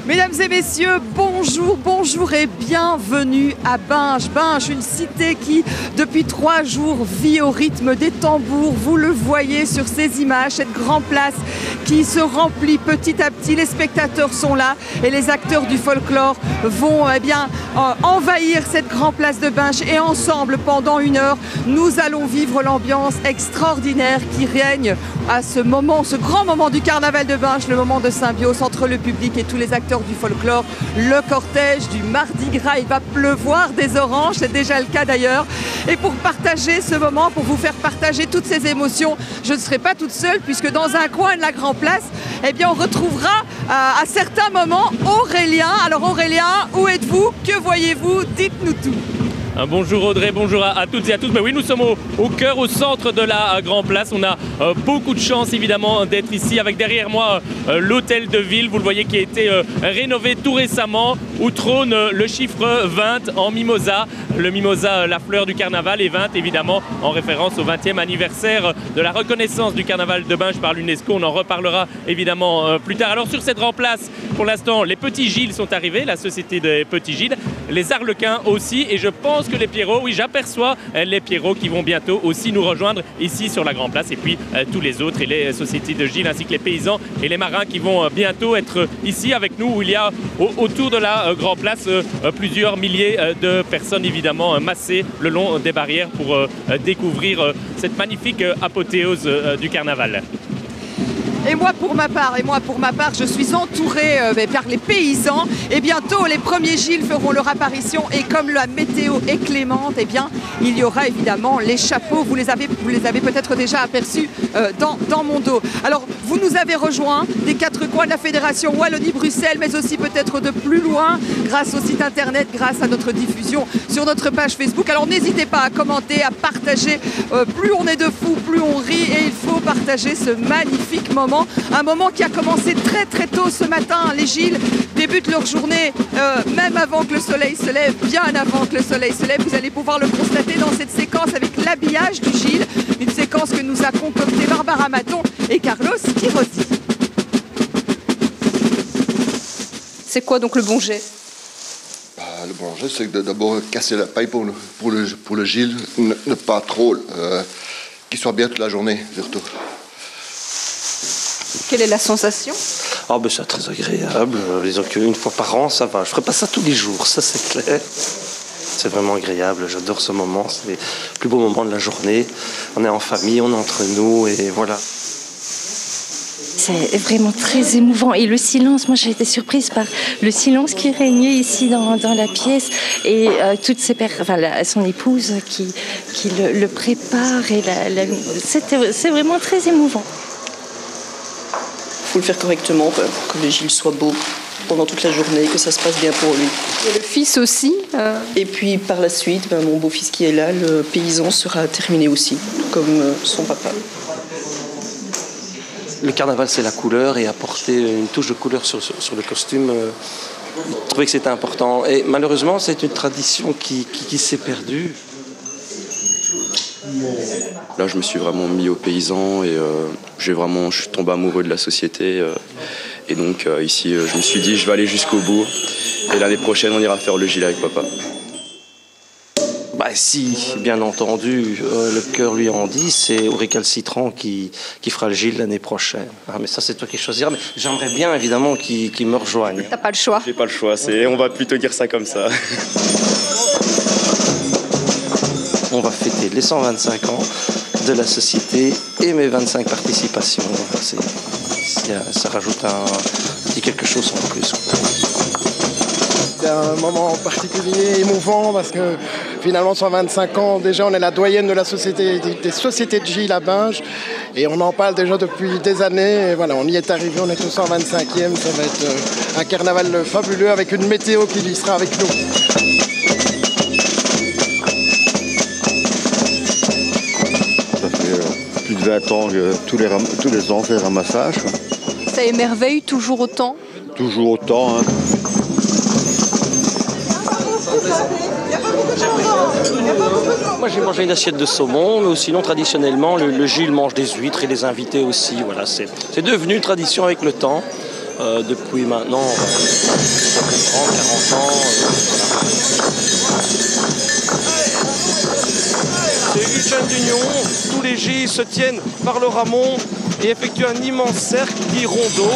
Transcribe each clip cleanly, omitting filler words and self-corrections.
Mesdames et messieurs, bonjour, bonjour et bienvenue à Binche. Binche, une cité qui, depuis 3 jours, vit au rythme des tambours. Vous le voyez sur ces images, cette grande place qui se remplit petit à petit. Les spectateurs sont là et les acteurs du folklore vont envahir cette grande place de Binche. Et ensemble, pendant 1 heure, nous allons vivre l'ambiance extraordinaire qui règne à ce moment, ce grand moment du carnaval de Binche, le moment de symbiose entre le public et tous les acteurs du folklore, le cortège du Mardi Gras. Il va pleuvoir des oranges, c'est déjà le cas d'ailleurs. Et pour partager ce moment, pour vous faire partager toutes ces émotions, je ne serai pas toute seule puisque dans un coin de la Grande Place, eh bien, on retrouvera à certains moments Aurélien. Alors Aurélien, où êtes-vous? Que voyez-vous? Dites-nous tout. Bonjour Audrey, bonjour à toutes et à tous. Mais oui, nous sommes au cœur, au centre de la Grande Place. On a beaucoup de chance évidemment d'être ici avec derrière moi l'hôtel de ville, vous le voyez, qui a été rénové tout récemment, où trône le chiffre 20 en mimosa. Le mimosa, la fleur du carnaval, et 20 évidemment en référence au 20e anniversaire de la reconnaissance du carnaval de Binche par l'UNESCO. On en reparlera évidemment plus tard. Alors sur cette Grande Place, pour l'instant, les Petits Gilles sont arrivés, la société des Petits Gilles, les Arlequins aussi, et je pense que les Pierrots, oui, j'aperçois les Pierrots qui vont bientôt aussi nous rejoindre ici sur la Grande Place, et puis tous les autres et les sociétés de Gilles ainsi que les paysans et les marins qui vont bientôt être ici avec nous, où il y a autour de la Grande Place plusieurs milliers de personnes évidemment massées le long des barrières pour découvrir cette magnifique apothéose du carnaval. Et moi pour ma part, je suis entourée par les paysans. Et bientôt, les premiers Gilles feront leur apparition. Et comme la météo est clémente, eh bien, il y aura évidemment les chapeaux. Vous les avez peut-être déjà aperçus dans mon dos. Alors, vous nous avez rejoints des 4 coins de la Fédération Wallonie-Bruxelles, mais aussi peut-être de plus loin, grâce au site internet, grâce à notre diffusion sur notre page Facebook. Alors, n'hésitez pas à commenter, à partager. Plus on est de fous, plus on rit. Et il faut partager ce magnifique moment. Un moment qui a commencé très très tôt ce matin. Les Gilles débutent leur journée même avant que le soleil se lève, bien avant que le soleil se lève. Vous allez pouvoir le constater dans cette séquence avec l'habillage du Gilles, une séquence que nous a concoctée Barbara Maton et Carlos Quirosi. C'est quoi donc le bon jet? Le bon jet, c'est d'abord casser la paille pour le Gilles, ne pas trop, qu'il soit bien toute la journée surtout. Quelle est la sensation? C'est très agréable. Disons qu'une fois par an, ça va. Je ne ferai pas ça tous les jours, ça c'est clair. C'est vraiment agréable, j'adore ce moment. C'est le plus beau moment de la journée. On est en famille, on est entre nous et voilà. C'est vraiment très émouvant. Et le silence, moi j'ai été surprise par le silence qui régnait ici dans la pièce. Et toutes ces son épouse qui le prépare. Et c'est vraiment très émouvant. Il faut le faire correctement pour que le Gilles soit beau pendant toute la journée, que ça se passe bien pour lui. Et le fils aussi Et puis par la suite, mon beau-fils qui est là, le paysan sera terminé aussi, comme son papa. Le carnaval, c'est la couleur, et apporter une touche de couleur sur le costume, je trouvais que c'était important. Et malheureusement, c'est une tradition qui s'est perdue. Là, je me suis vraiment mis aux paysans et je suis tombé amoureux de la société. Et donc ici, je me suis dit, je vais aller jusqu'au bout. Et l'année prochaine, on ira faire le Gilles avec papa. Si, bien entendu, le cœur lui en dit, c'est au récalcitrant qui fera le Gilles l'année prochaine. Mais ça, c'est toi qui choisiras. Mais j'aimerais bien, évidemment, qu'il me rejoigne. T'as pas le choix? J'ai pas le choix, on va plutôt dire ça comme ça. On va fêter les 125 ans de la société et mes 25 participations. Ça rajoute un petit quelque chose en plus. C'est un moment particulier, émouvant, parce que finalement, 125 ans, déjà on est la doyenne de la société, des sociétés de Gilles à Binche, et on en parle déjà depuis des années. Et voilà, on y est arrivé, on est au 125e, ça va être un carnaval fabuleux avec une météo qui y sera avec nous. Ça fait plus de 20 ans que tous les ans on fait le ramassage. Ça émerveille toujours autant? toujours autant. Hein. Moi j'ai mangé une assiette de saumon, mais sinon traditionnellement le Gilles mange des huîtres et les invités aussi. Voilà, c'est devenu une tradition avec le temps, depuis maintenant 30-40 ans. C'est une chaîne d'union, tous les Gilles se tiennent par le ramon et effectuent un immense cercle dit rondeau.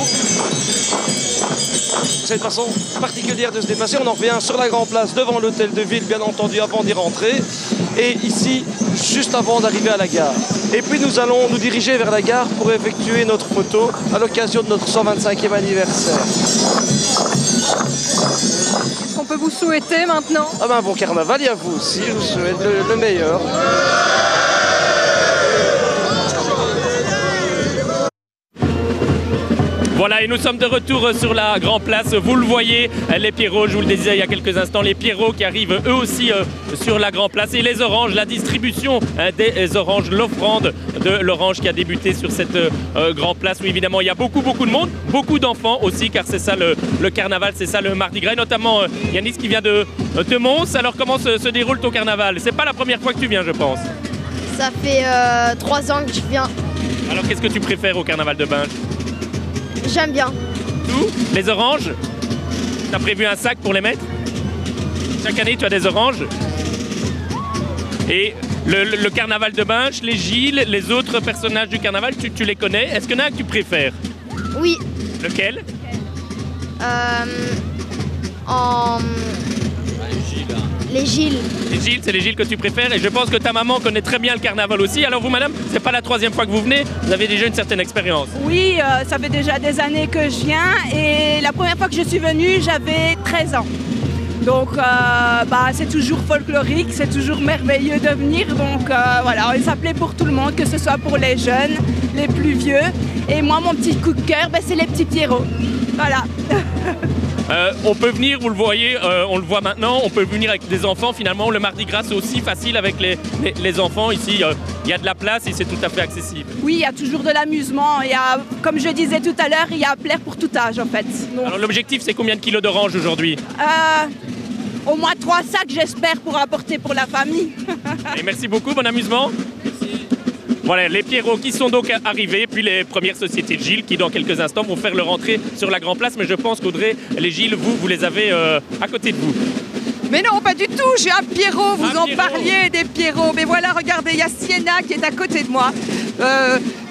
C'est une façon particulière de se déplacer. On en revient sur la Grand Place devant l'hôtel de ville, bien entendu, avant d'y rentrer. Et ici, juste avant d'arriver à la gare. Et puis nous allons nous diriger vers la gare pour effectuer notre photo à l'occasion de notre 125e anniversaire. Qu'est-ce qu'on peut vous souhaiter maintenant? Ah ben bon carnaval, et à vous aussi, je vous souhaite le meilleur. Voilà, et nous sommes de retour sur la Grand Place. Vous le voyez, les Pierrots, je vous le disais il y a quelques instants, les Pierrots qui arrivent eux aussi sur la Grand Place. Et les oranges, la distribution des oranges, l'offrande de l'orange qui a débuté sur cette Grand Place. Où évidemment, il y a beaucoup de monde, beaucoup d'enfants aussi, car c'est ça le carnaval, c'est ça le Mardi Gras. Et notamment Yanis qui vient de Mons. Alors comment se déroule ton carnaval? C'est pas la première fois que tu viens, je pense. Ça fait 3 ans que je viens. Alors qu'est-ce que tu préfères au carnaval de Binge? J'aime bien. Tout? Les oranges? T'as prévu un sac pour les mettre? Chaque année, tu as des oranges? Et le carnaval de Binge, les Gilles, les autres personnages du carnaval, tu les connais? Est-ce qu'il y en a un que tu préfères? Oui. Lequel? Les Gilles. Les Gilles, c'est les Gilles que tu préfères. Et je pense que ta maman connaît très bien le carnaval aussi. Alors vous, madame, c'est pas la 3e fois que vous venez. Vous avez déjà une certaine expérience. Oui, ça fait déjà des années que je viens. Et la première fois que je suis venue, j'avais 13 ans. Donc c'est toujours folklorique, c'est toujours merveilleux de venir. Donc voilà, ça plaît pour tout le monde, que ce soit pour les jeunes, les plus vieux. Et moi, mon petit coup de cœur, c'est les petits Pierrots. Voilà. On peut venir, vous le voyez, on le voit maintenant, on peut venir avec des enfants. Finalement, le Mardi Gras, c'est aussi facile avec les enfants. Ici, il y a de la place et c'est tout à fait accessible. Oui, il y a toujours de l'amusement. Comme je disais tout à l'heure, il y a à plaire pour tout âge, en fait. Donc, alors, l'objectif, c'est combien de kilos d'oranges aujourd'hui? Au moins 3 sacs, j'espère, pour apporter pour la famille. Et merci beaucoup, bon amusement. Voilà, les Pierrots qui sont donc arrivés, puis les premières sociétés de Gilles qui, dans quelques instants, vont faire leur entrée sur la Grand Place. Mais je pense qu'Audrey, les Gilles, vous les avez à côté de vous. Mais non, pas du tout, j'ai un Pierrot, vous en parliez des Pierrots. Mais voilà, regardez, il y a Sienna qui est à côté de moi,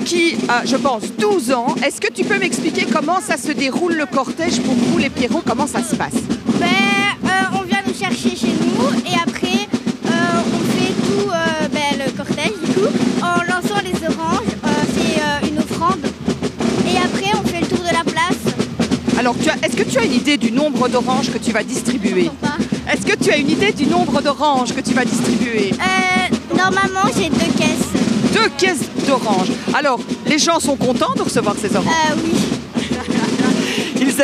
qui a, je pense, 12 ans. Est-ce que tu peux m'expliquer comment ça se déroule le cortège pour vous, les Pierrots? Comment ça se passe? On vient nous chercher chez nous et après, on fait tout le cortège, du coup, en lançant les oranges. C'est une offrande. Et après, on fait le tour de la place. Alors, est-ce que tu as une idée du nombre d'oranges que tu vas distribuer? Est-ce que tu as une idée du nombre d'oranges que tu vas distribuer? Normalement, j'ai 2 caisses. 2 caisses d'oranges. Alors, les gens sont contents de recevoir ces oranges? Oui.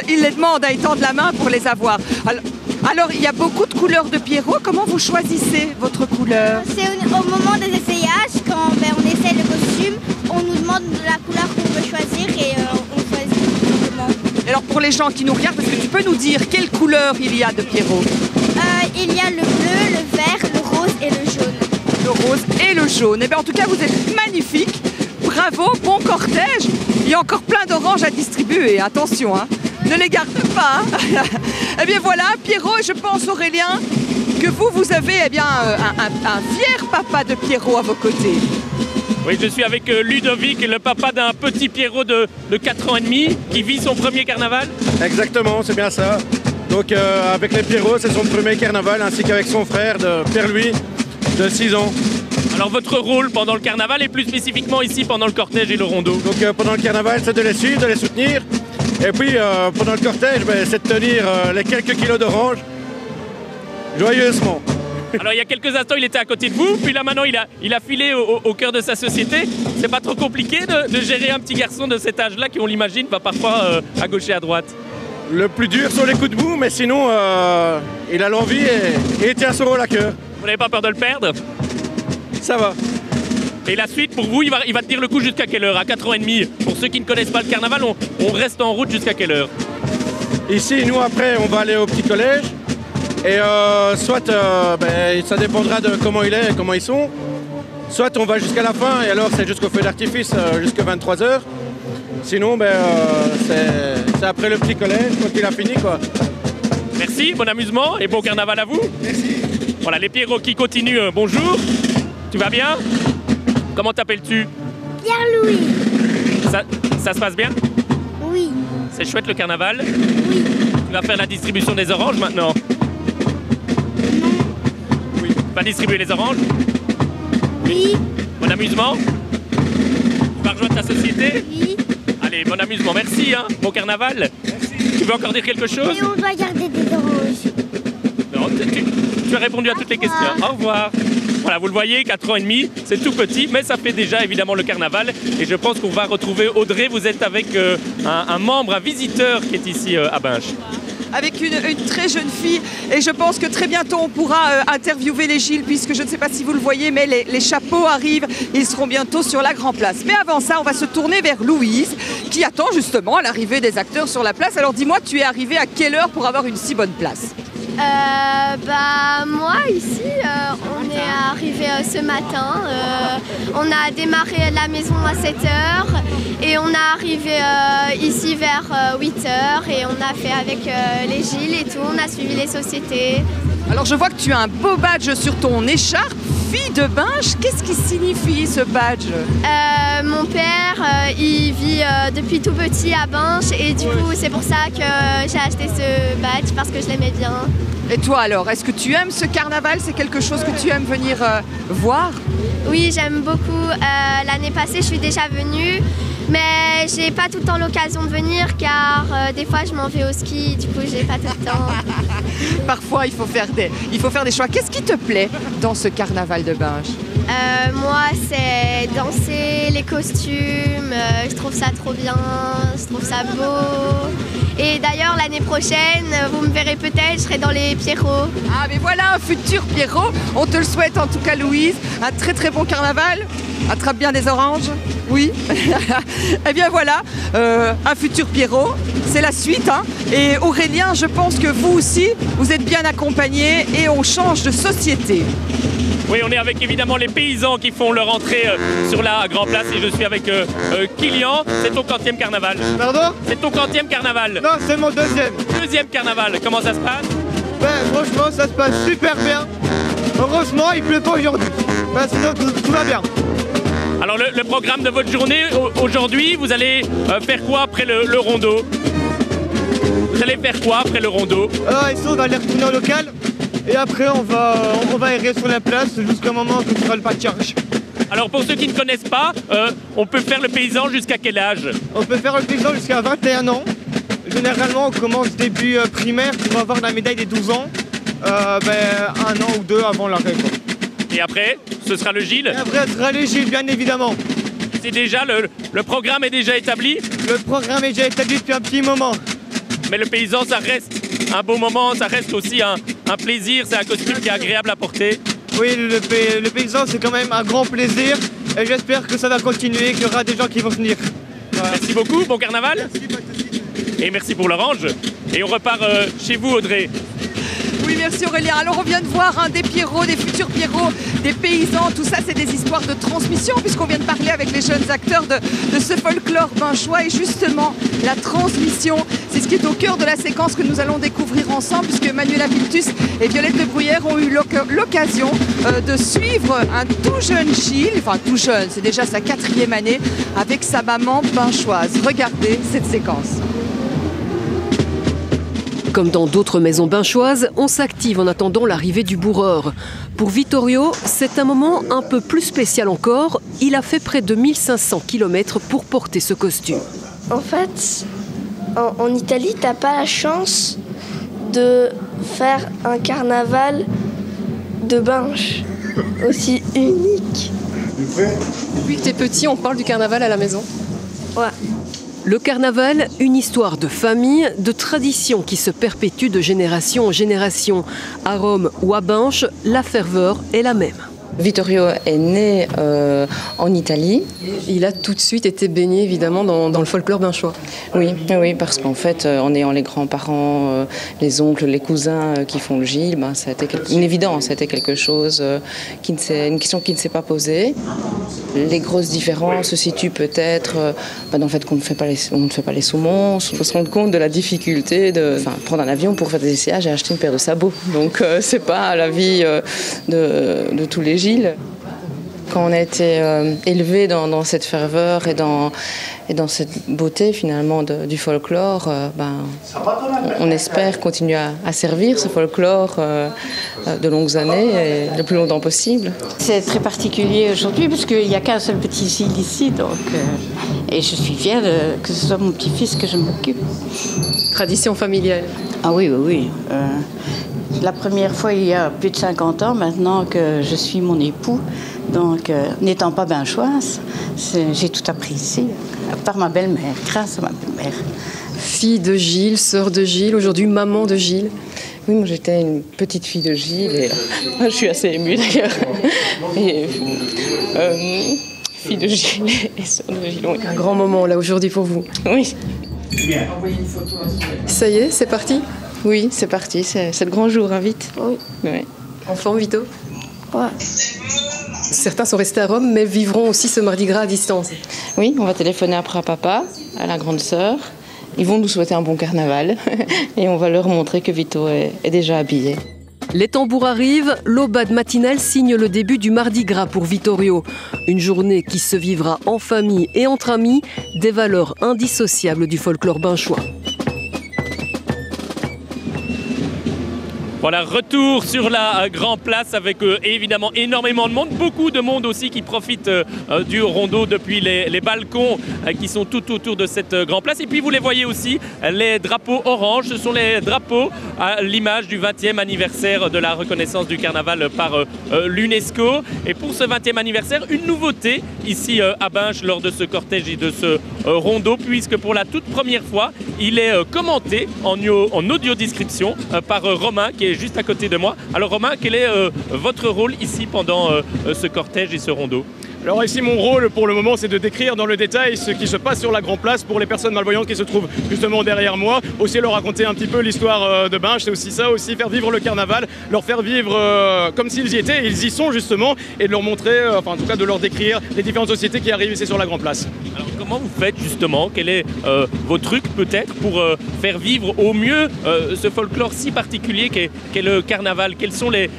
Ils les demandent à étendre la main pour les avoir. Alors, il y a beaucoup de couleurs de Pierrot. Comment vous choisissez votre couleur? C'est au moment des essayages, quand on essaie le costume, on nous demande la couleur qu'on veut choisir et on choisit tout simplement. Et alors, pour les gens qui nous regardent, est-ce que tu peux nous dire quelle couleur il y a de Pierrot? Il y a le bleu, le vert, le rose et le jaune. Le rose et le jaune. Eh bien, en tout cas, vous êtes magnifiques. Bravo, bon cortège. Il y a encore plein d'oranges à distribuer. Attention, hein. Ne les garde pas. Hein. Eh bien voilà, Pierrot, je pense, Aurélien, que vous avez un fier papa de Pierrot à vos côtés. Oui, je suis avec Ludovic, le papa d'un petit Pierrot de 4 ans et demi qui vit son premier carnaval. Exactement, c'est bien ça. Donc avec les Pierrots, c'est son premier carnaval, ainsi qu'avec son frère Pierre-Louis, de 6 ans. Alors votre rôle pendant le carnaval et plus spécifiquement ici pendant le cortège et le rondeau? Donc pendant le carnaval, c'est de les suivre, de les soutenir. Et puis pendant le cortège, c'est de tenir les quelques kilos d'oranges joyeusement. Alors il y a quelques instants, il était à côté de vous, puis là maintenant il a filé au cœur de sa société. C'est pas trop compliqué de gérer un petit garçon de cet âge-là qui, on l'imagine, va parfois à gauche et à droite? Le plus dur sont les coups de bout, mais sinon il a l'envie et il tient son rôle à cœur. Vous n'avez pas peur de le perdre? Ça va. Et la suite, pour vous, il va tenir le coup jusqu'à quelle heure? À 4 ans et demi. Pour ceux qui ne connaissent pas le carnaval, on reste en route jusqu'à quelle heure? Ici, nous, après, on va aller au petit collège. Et soit, ça dépendra de comment il est et comment ils sont. Soit on va jusqu'à la fin, et alors c'est jusqu'au feu d'artifice, jusqu'à 23h. Sinon, c'est après le petit collège, quand il a fini, quoi. Merci, bon amusement et bon carnaval à vous. Merci. Voilà, les Pierrots qui continuent. Bonjour, tu vas bien? Comment t'appelles-tu? Pierre-Louis. Ça se passe bien? Oui. C'est chouette le carnaval? Oui. Tu vas faire la distribution des oranges maintenant? Oui. Tu vas distribuer les oranges? Oui. Bon amusement? Tu vas rejoindre ta société? Oui. Allez, bon amusement, merci, hein. Bon carnaval. Merci. Tu veux encore dire quelque chose? Et on doit garder des oranges. Non, tu as répondu à toutes les questions. Au revoir. Voilà, vous le voyez, 4 ans et demi, c'est tout petit, mais ça fait déjà évidemment le carnaval. Et je pense qu'on va retrouver Audrey. Vous êtes avec un membre, un visiteur qui est ici à Binche. Avec une très jeune fille, et je pense que très bientôt on pourra interviewer les Gilles, puisque je ne sais pas si vous le voyez, mais les chapeaux arrivent, ils seront bientôt sur la Grand Place. Mais avant ça, on va se tourner vers Louise, qui attend justement l'arrivée des acteurs sur la place. Alors dis-moi, tu es arrivée à quelle heure pour avoir une si bonne place? Moi ici on est arrivé ce matin, on a démarré la maison à 7h et on est arrivé ici vers 8h et on a fait avec les Gilles et tout, on a suivi les sociétés. Alors je vois que tu as un beau badge sur ton écharpe, fille de Binche. Qu'est-ce qui signifie ce badge? Mon père, il vit depuis tout petit à Binche et du coup c'est pour ça que j'ai acheté ce badge parce que je l'aimais bien. Et toi alors, est-ce que tu aimes ce carnaval? C'est quelque chose que tu aimes venir voir? Oui, j'aime beaucoup. L'année passée, je suis déjà venue, mais j'ai pas tout le temps l'occasion de venir car des fois je m'en vais au ski, du coup j'ai pas tout le temps. Parfois il faut faire des choix. Qu'est-ce qui te plaît dans ce carnaval de Binche? Moi c'est danser, les costumes, je trouve ça trop bien, je trouve ça beau. Et d'ailleurs l'année prochaine, vous me verrez peut-être, je serai dans les Pierrots. Ah mais voilà un futur Pierrot, on te le souhaite en tout cas Louise, un très très bon carnaval, attrape bien des oranges, oui. Eh bien voilà, un futur Pierrot, c'est la suite, hein. Et Aurélien, je pense que vous aussi, vous êtes bien accompagnés et on change de société. Oui, on est avec évidemment les paysans qui font leur entrée sur la Grand Place et je suis avec Kylian. C'est ton 40e carnaval. Pardon? C'est ton 40e carnaval. Non, c'est mon deuxième. Deuxième carnaval, comment ça se passe? Franchement, ça se passe super bien. Heureusement, il pleut pas aujourd'hui. Sinon, tout va bien. Alors, le programme de votre journée aujourd'hui, vous allez faire quoi après le rondeau? Vous allez faire quoi après le rondeau? Ici, on va aller retourner au local. Et après, on va errer sur la place jusqu'au moment où on fera le pâturage. Alors, pour ceux qui ne connaissent pas, on peut faire le paysan jusqu'à quel âge? On peut faire le paysan jusqu'à 21 ans. Généralement, on commence début primaire pour avoir la médaille des 12 ans. 1 an ou 2 avant l'arrêt. Et après, ce sera le Gilles? Et après, ce sera le Gilles, bien évidemment. C'est déjà, le programme est déjà établi? Le programme est déjà établi depuis un petit moment. Mais le paysan, ça reste un beau moment, ça reste aussi un plaisir, c'est un costume qui est agréable à porter. Oui, le paysan, c'est quand même un grand plaisir et j'espère que ça va continuer, qu'il y aura des gens qui vont venir. Voilà. Merci beaucoup, bon carnaval. Merci. Et merci pour l'orange. Et on repart chez vous, Audrey. Oui, merci Aurélien. Alors on vient de voir des Pierrots, des futurs Pierrots, des paysans, tout ça c'est des histoires de transmission puisqu'on vient de parler avec les jeunes acteurs de ce folklore binchois et justement la transmission, c'est ce qui est au cœur de la séquence que nous allons découvrir ensemble puisque Manuela Piltus et Violette de Bruyère ont eu l'occasion de suivre un tout jeune Gilles, enfin tout jeune, c'est déjà sa 4e année avec sa maman binchoise. Regardez cette séquence. Comme dans d'autres maisons binchoises, on s'active en attendant l'arrivée du bourreur. Pour Vittorio, c'est un moment un peu plus spécial encore. Il a fait près de 1500 km pour porter ce costume. En fait, en Italie, t'as pas la chance de faire un carnaval de Binche aussi unique. Depuis que t'es petit, on parle du carnaval à la maison? Ouais. Le carnaval, une histoire de famille, de tradition qui se perpétue de génération en génération. À Rome ou à Binche, la ferveur est la même. Vittorio est né en Italie. Il a tout de suite été baigné évidemment dans le folklore binchois. Oui, parce qu'en fait, en ayant les grands-parents, les oncles, les cousins qui font le Gilles, ça a été une évidence, c'était quelque chose, une question qui ne s'est pas posée. Les grosses différences se situent peut-être dans le fait qu'on ne fait pas les saumons. Il faut se rendre compte de la difficulté de prendre un avion pour faire des essayages et acheter une paire de sabots. Donc c'est pas la vie de tous les Gilles. Quand on a été élevé dans cette ferveur et dans cette beauté finalement du folklore, on espère continuer à servir ce folklore de longues années et le plus longtemps possible. C'est très particulier aujourd'hui parce qu'il n'y a qu'un seul petit Gilles ici, et je suis fière que ce soit mon petit-fils que je m'occupe. Tradition familiale. Ah oui. La première fois il y a plus de 50 ans maintenant que je suis mon époux. Donc, n'étant pas binchoise, j'ai tout appris ici, par ma belle-mère, grâce à ma belle-mère. Fille de Gilles, sœur de Gilles, aujourd'hui maman de Gilles. Oui, moi j'étais une petite fille de Gilles et je suis assez émue d'ailleurs. Et, fille de Gilles et sœur de Gilles. Oui. Un grand moment là aujourd'hui pour vous. Oui. Ça y est, c'est parti ? Oui, c'est parti, c'est le grand jour, vite. Oui. En forme, Vito ? Ouais. Certains sont restés à Rome, mais vivront aussi ce Mardi Gras à distance. Oui, on va téléphoner après à papa, à la grande sœur. Ils vont nous souhaiter un bon carnaval et on va leur montrer que Vito est déjà habillé. Les tambours arrivent, l'aubade matinale signe le début du Mardi Gras pour Vittorio. Une journée qui se vivra en famille et entre amis, des valeurs indissociables du folklore binchois. Voilà, retour sur la Grand Place avec évidemment énormément de monde, beaucoup de monde aussi qui profite du rondeau depuis les balcons qui sont tout autour de cette Grand Place. Et puis vous les voyez aussi, les drapeaux orange, ce sont les drapeaux à l'image du 20e anniversaire de la reconnaissance du carnaval par l'UNESCO. Et pour ce 20e anniversaire, une nouveauté ici à Binche lors de ce cortège et de ce rondeau, puisque pour la toute première fois, il est commenté en audio-description par Romain qui est juste à côté de moi. Alors Romain, quel est votre rôle ici pendant ce cortège et ce rondeau ? Alors ici, mon rôle pour le moment, c'est de décrire dans le détail ce qui se passe sur la Grand Place pour les personnes malvoyantes qui se trouvent justement derrière moi. Aussi leur raconter un petit peu l'histoire de Binche, c'est aussi ça, aussi faire vivre le carnaval, leur faire vivre comme s'ils y étaient, ils y sont justement, et de leur montrer, en tout cas de leur décrire les différentes sociétés qui arrivent ici sur la Grand Place. Alors comment vous faites justement ? Quel est vos trucs peut-être pour faire vivre au mieux ce folklore si particulier qu'est le carnaval ? Quels sont les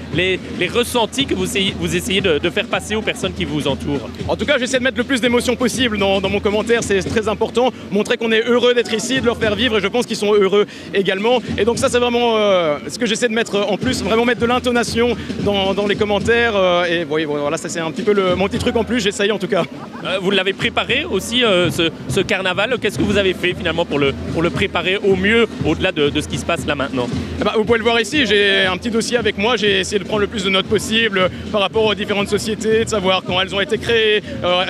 ressentis que vous essayez de faire passer aux personnes qui vous entourent ? En tout cas, j'essaie de mettre le plus d'émotions possible dans mon commentaire, c'est très important. Montrer qu'on est heureux d'être ici, de leur faire vivre, et je pense qu'ils sont heureux également. Et donc ça, c'est vraiment ce que j'essaie de mettre en plus, vraiment mettre de l'intonation dans les commentaires. Et voilà, ça c'est un petit peu mon petit truc en plus, j'essaye en tout cas. Vous l'avez préparé aussi, ce carnaval. Qu'est-ce que vous avez fait finalement pour le préparer au mieux, au-delà de ce qui se passe là maintenant ? Vous pouvez le voir ici, j'ai un petit dossier avec moi, j'ai essayé de prendre le plus de notes possible par rapport aux différentes sociétés, de savoir quand elles ont été créées,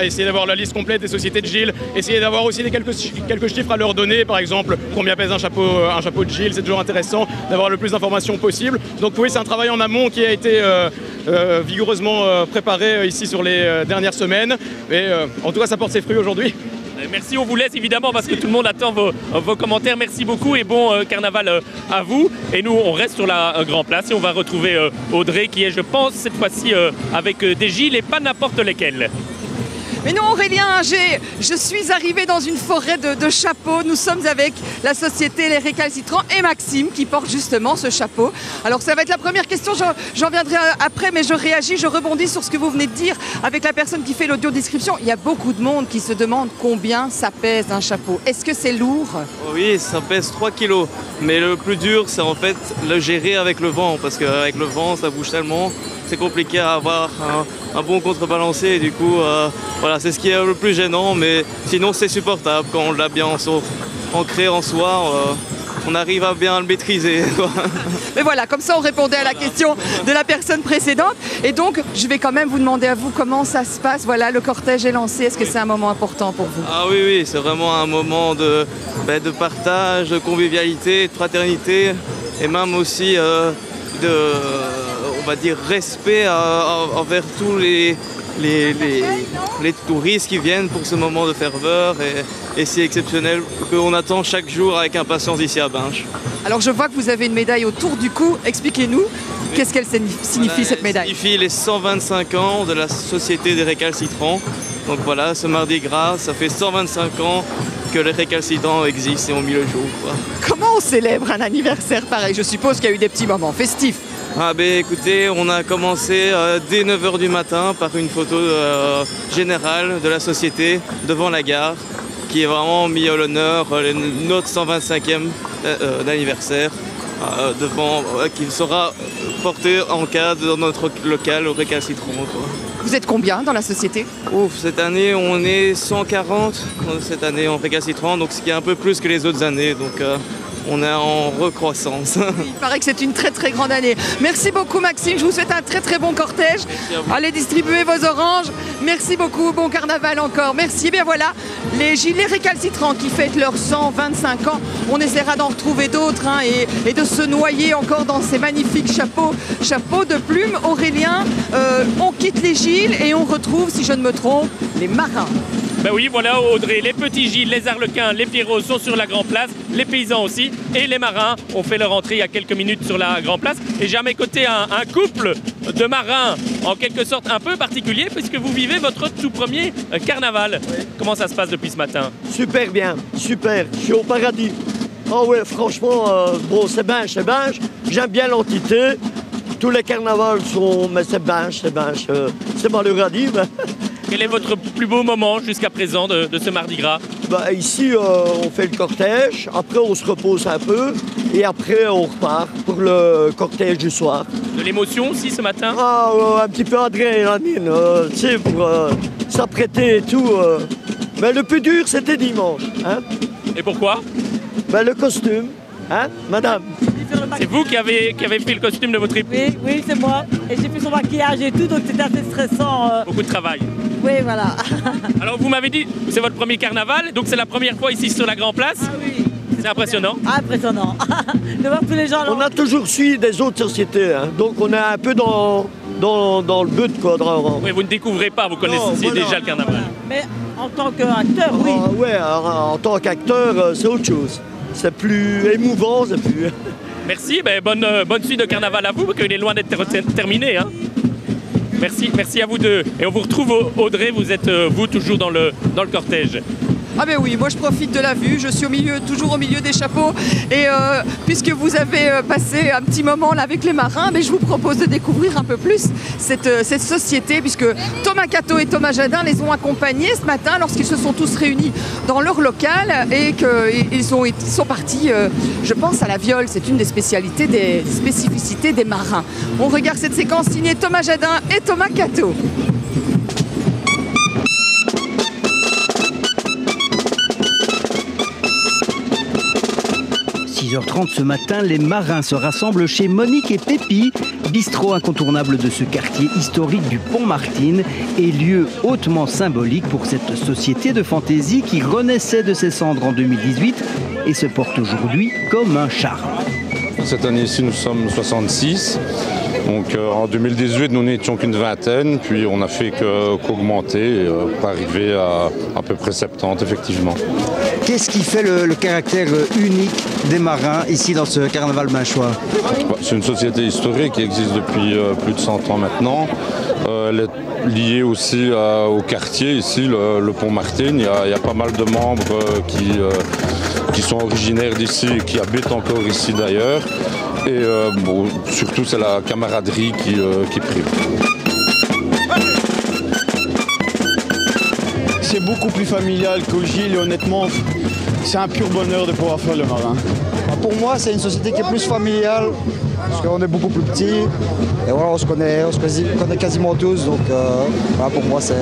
essayer d'avoir la liste complète des sociétés de Gilles, essayer d'avoir aussi quelques chiffres à leur donner, par exemple combien pèse un chapeau de Gilles, c'est toujours intéressant d'avoir le plus d'informations possible. Donc oui, c'est un travail en amont qui a été vigoureusement préparé ici sur les dernières semaines, et en tout cas ça porte ses fruits aujourd'hui. Merci, on vous laisse évidemment parce que tout le monde attend vos commentaires. Merci beaucoup et bon carnaval à vous. Et nous, on reste sur la Grand Place et on va retrouver Audrey qui est, je pense, cette fois-ci avec des Gilles et pas n'importe lesquels. Mais non Aurélien, je suis arrivée dans une forêt de chapeaux. Nous sommes avec la société Les Récalcitrants et Maxime qui porte justement ce chapeau. Alors ça va être la première question, j'en viendrai après, mais je réagis, je rebondis sur ce que vous venez de dire avec la personne qui fait l'audio-description. Il y a beaucoup de monde qui se demande combien ça pèse un chapeau. Est-ce que c'est lourd ? Oui, ça pèse 3 kilos. Mais le plus dur, c'est en fait le gérer avec le vent, parce qu'avec le vent, ça bouge tellement. C'est compliqué à avoir un bon contrebalancé et du coup, voilà, c'est ce qui est le plus gênant, mais sinon c'est supportable quand on l'a bien ancré en soi, on arrive à bien le maîtriser. Mais voilà, comme ça on répondait à la question de la personne précédente. Et donc, je vais quand même vous demander à vous comment ça se passe. Voilà, le cortège est lancé, est-ce que c'est un moment important pour vous ? Ah oui, c'est vraiment un moment de partage, de convivialité, de fraternité et même aussi va dire, respect envers tous les touristes qui viennent pour ce moment de ferveur et c'est exceptionnel qu'on attend chaque jour avec impatience ici à Binche. Alors je vois que vous avez une médaille autour du cou, expliquez-nous, qu'est-ce qu'elle signifie cette médaille? Elle signifie les 125 ans de la Société des récalcitrants. Donc voilà, ce mardi gras, ça fait 125 ans que les récalcitrants existent et ont mis le jour. Comment on célèbre un anniversaire pareil? Je suppose qu'il y a eu des petits moments festifs. Ah ben écoutez, on a commencé dès 9h du matin par une photo générale de la société devant la gare qui est vraiment mis à l'honneur notre 125e d'anniversaire qui sera porté en cadre dans notre local au récalcitrant. Vous êtes combien dans la société? Cette année on est 140 cette année en récalcitrant, donc ce qui est un peu plus que les autres années. Donc, on est en recroissance. Il paraît que c'est une très très grande année. Merci beaucoup Maxime, je vous souhaite un très très bon cortège. Allez distribuer vos oranges. Merci beaucoup, bon carnaval encore. Merci, bien voilà, les gilets récalcitrants qui fêtent leurs 125 ans. On essaiera d'en retrouver d'autres et de se noyer encore dans ces magnifiques chapeaux de plumes. Aurélien, on quitte les Gilles et on retrouve, si je ne me trompe, les marins. Ben oui, voilà Audrey, les petits Gilles, les Arlequins, les Pierrots sont sur la Grand Place, les paysans aussi, et les marins ont fait leur entrée il y a quelques minutes sur la Grand Place. Et j'ai à mes côtés un couple de marins, en quelque sorte un peu particulier, puisque vous vivez votre tout premier carnaval. Oui. Comment ça se passe depuis ce matin? Super bien, super, je suis au paradis. Oh ouais, franchement, bon, c'est Binche. J'aime bien l'entité. Tous les carnavals sont, mais c'est Binche, c'est Maluradi. Quel est votre plus beau moment jusqu'à présent de ce Mardi Gras? Ici, on fait le cortège, après on se repose un peu, et après on repart pour le cortège du soir. De l'émotion aussi ce matin? Un petit peu adrénaline, tu sais, pour s'apprêter et tout. Mais le plus dur, c'était dimanche. Hein? Et pourquoi? Le costume, hein, madame? C'est vous qui avez fait le costume de votre époux? Oui, c'est moi. Et j'ai fait son maquillage et tout, donc c'était assez stressant. Beaucoup de travail. Oui, voilà. Alors vous m'avez dit que c'est votre premier carnaval, donc c'est la première fois ici sur la Grand Place? Ah oui. C'est impressionnant? Impressionnant. De voir tous les gens. On a toujours suivi des autres sociétés, hein, donc on est un peu dans le but, quoi. Oui, vous ne découvrez pas, vous connaissez déjà le carnaval. Voilà. Mais en tant qu'acteur, oui. En tant qu'acteur, c'est autre chose. C'est plus émouvant, c'est plus... Merci, bonne suite de carnaval à vous, parce qu'il est loin d'être terminé. Hein. Merci à vous deux. Et on vous retrouve, Audrey, vous êtes vous toujours dans le cortège. Ah ben oui, moi je profite de la vue, je suis toujours au milieu des chapeaux et puisque vous avez passé un petit moment là avec les marins, je vous propose de découvrir un peu plus cette société puisque Thomas Cateau et Thomas Jadin les ont accompagnés ce matin lorsqu'ils se sont tous réunis dans leur local et qu'ils sont partis, je pense, à la viole. C'est une des spécificités des marins. On regarde cette séquence signée Thomas Jadin et Thomas Cateau. 6h30 ce matin, les marins se rassemblent chez Monique et Pépi, bistrot incontournable de ce quartier historique du Pont-Martin et lieu hautement symbolique pour cette société de fantaisie qui renaissait de ses cendres en 2018 et se porte aujourd'hui comme un charme. Cette année-ci, nous sommes 66. Donc en 2018, nous n'étions qu'une vingtaine, puis on n'a fait qu'augmenter pour arriver à peu près 70 effectivement. Qu'est-ce qui fait le caractère unique des marins ici dans ce carnaval binchois? C'est une société historique qui existe depuis plus de 100 ans maintenant. Elle est liée aussi au quartier ici, le Pont-Martin. Il y a pas mal de membres qui sont originaires d'ici et qui habitent encore ici d'ailleurs. Et surtout, c'est la camaraderie qui prime. C'est beaucoup plus familial qu'au Gilles et honnêtement, c'est un pur bonheur de pouvoir faire le marin. Pour moi, c'est une société qui est plus familiale parce qu'on est beaucoup plus petits et voilà, on se connaît quasiment tous. Donc voilà, pour moi, c'est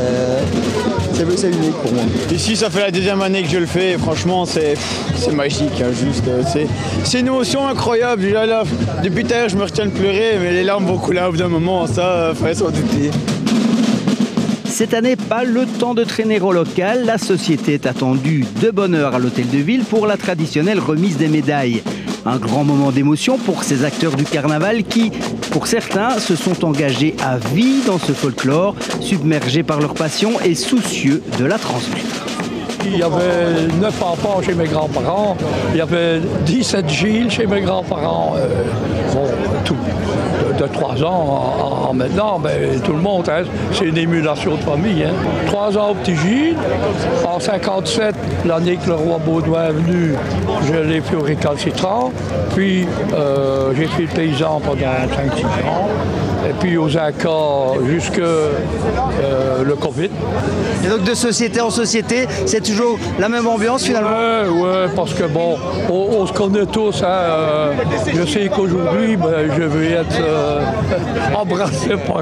unique pour moi. Ici, ça fait la deuxième année que je le fais et franchement, c'est magique. Hein, juste, c'est une émotion incroyable. Depuis tout à l'heure, je me retiens de pleurer, mais les larmes vont couler au bout d'un moment. Ça, fallait s'en douter. Cette année, pas le temps de traîner au local. La société est attendue de bonne heure à l'hôtel de ville pour la traditionnelle remise des médailles. Un grand moment d'émotion pour ces acteurs du carnaval qui, pour certains, se sont engagés à vie dans ce folklore, submergés par leur passion et soucieux de la transmettre. Il y avait 9 enfants chez mes grands-parents, il y avait 17 Gilles chez mes grands-parents, tout. De 3 ans en maintenant, ben, tout le monde, hein, c'est une émulation de famille. Hein. 3 ans au petit Gilles, en 57, l'année que le roi Baudouin est venu, je l'ai fait au récalcitrant, puis j'ai fait le paysan pendant 5-6 ans, et puis aux Incas jusque le Covid. Et donc de société en société, c'est toujours la même ambiance finalement? Ouais, parce que bon, on se connaît tous. Hein, je sais qu'aujourd'hui, ben, je vais être embrassé par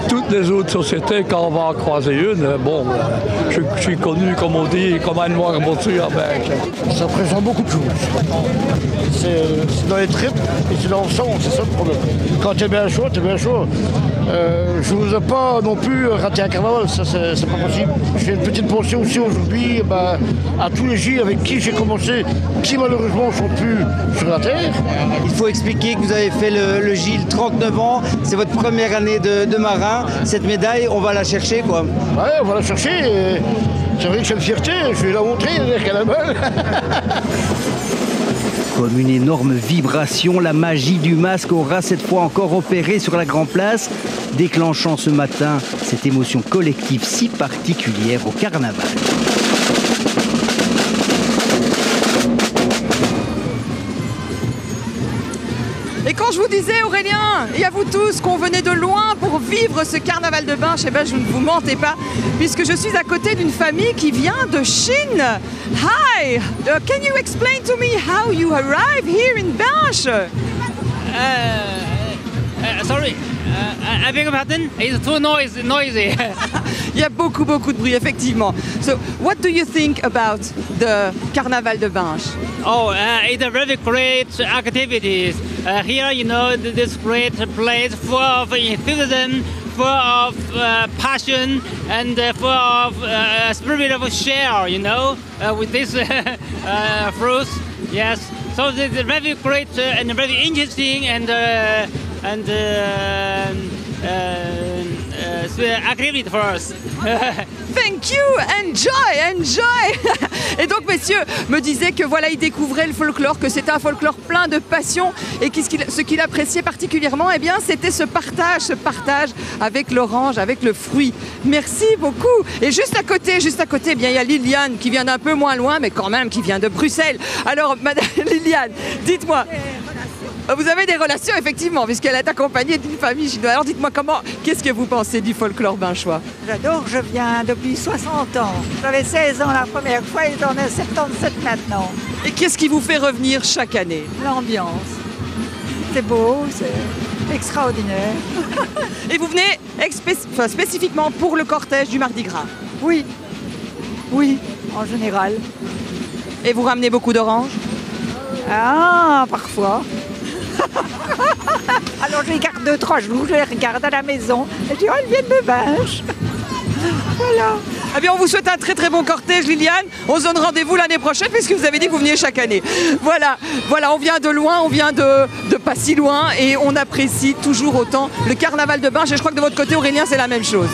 toutes les autres sociétés quand on va en croiser une. Bon, je suis connu, comme on dit, comme un noir bottu avec. Ça représente beaucoup de choses. C'est dans les tripes et c'est dans le sang, c'est ça le problème. Quand tu es bien chaud, tu es bien chaud. Je ne vous ai pas non plus raté un carnaval, ça c'est pas possible. Je fais une petite pensée aussi aujourd'hui à tous les Gilles avec qui j'ai commencé, qui malheureusement ne sont plus sur la terre. Il faut expliquer que vous avez fait le Gilles 39 ans, c'est votre première année de marin. Cette médaille, on va la chercher quoi. Ouais, on va la chercher. C'est vrai que c'est une fierté, je vais la montrer, qu'elle est belle. Comme une énorme vibration, la magie du masque aura cette fois encore opéré sur la Grand Place, déclenchant ce matin cette émotion collective si particulière au carnaval. Et quand je vous disais, Aurélien, et à vous tous, qu'on venait de loin pour vivre ce carnaval de Binche, eh ben, je ne vous mentais pas, puisque je suis à côté d'une famille qui vient de Chine. Hi! Can you explain to me how you arrived here in Binche? Sorry, I beg your pardon. It's too noisy. Il y a beaucoup de bruit, effectivement. So, what do you think about the Carnaval de Binche? Oh, it's a very great activities. Here, you know, this great place full of enthusiasm, full of passion, and full of spirit of share, you know, with this fruits. Yes, so it's very great and very interesting and activity for us. Thank you, enjoy. Et donc messieurs me disaient que voilà, ils découvraient le folklore, que c'était un folklore plein de passion et ce qu'il appréciait particulièrement, eh bien c'était ce partage avec l'orange, avec le fruit. Merci beaucoup. Et juste à côté, eh bien il y a Liliane qui vient d'un peu moins loin, mais quand même qui vient de Bruxelles. Alors madame Liliane, dites-moi. Vous avez des relations, effectivement, puisqu'elle est accompagnée d'une famille chinoise. Alors dites-moi, qu'est-ce que vous pensez du folklore binchois? J'adore, je viens depuis 60 ans. J'avais 16 ans la première fois et j'en ai 77 maintenant. Et qu'est-ce qui vous fait revenir chaque année? L'ambiance. C'est beau, c'est extraordinaire. Et vous venez spécifiquement pour le cortège du Mardi Gras? Oui, en général. Et vous ramenez beaucoup d'oranges? Ah, parfois. Alors je les garde 2-3 jours, je les regarde à la maison et je dis, oh, elles viennent de Binche. Voilà. Eh bien, on vous souhaite un très bon cortège, Liliane. On se donne rendez-vous l'année prochaine puisque vous avez dit que vous veniez chaque année. Voilà, on vient de loin, on vient de pas si loin et on apprécie toujours autant le carnaval de Binche. Et je crois que de votre côté, Aurélien, c'est la même chose.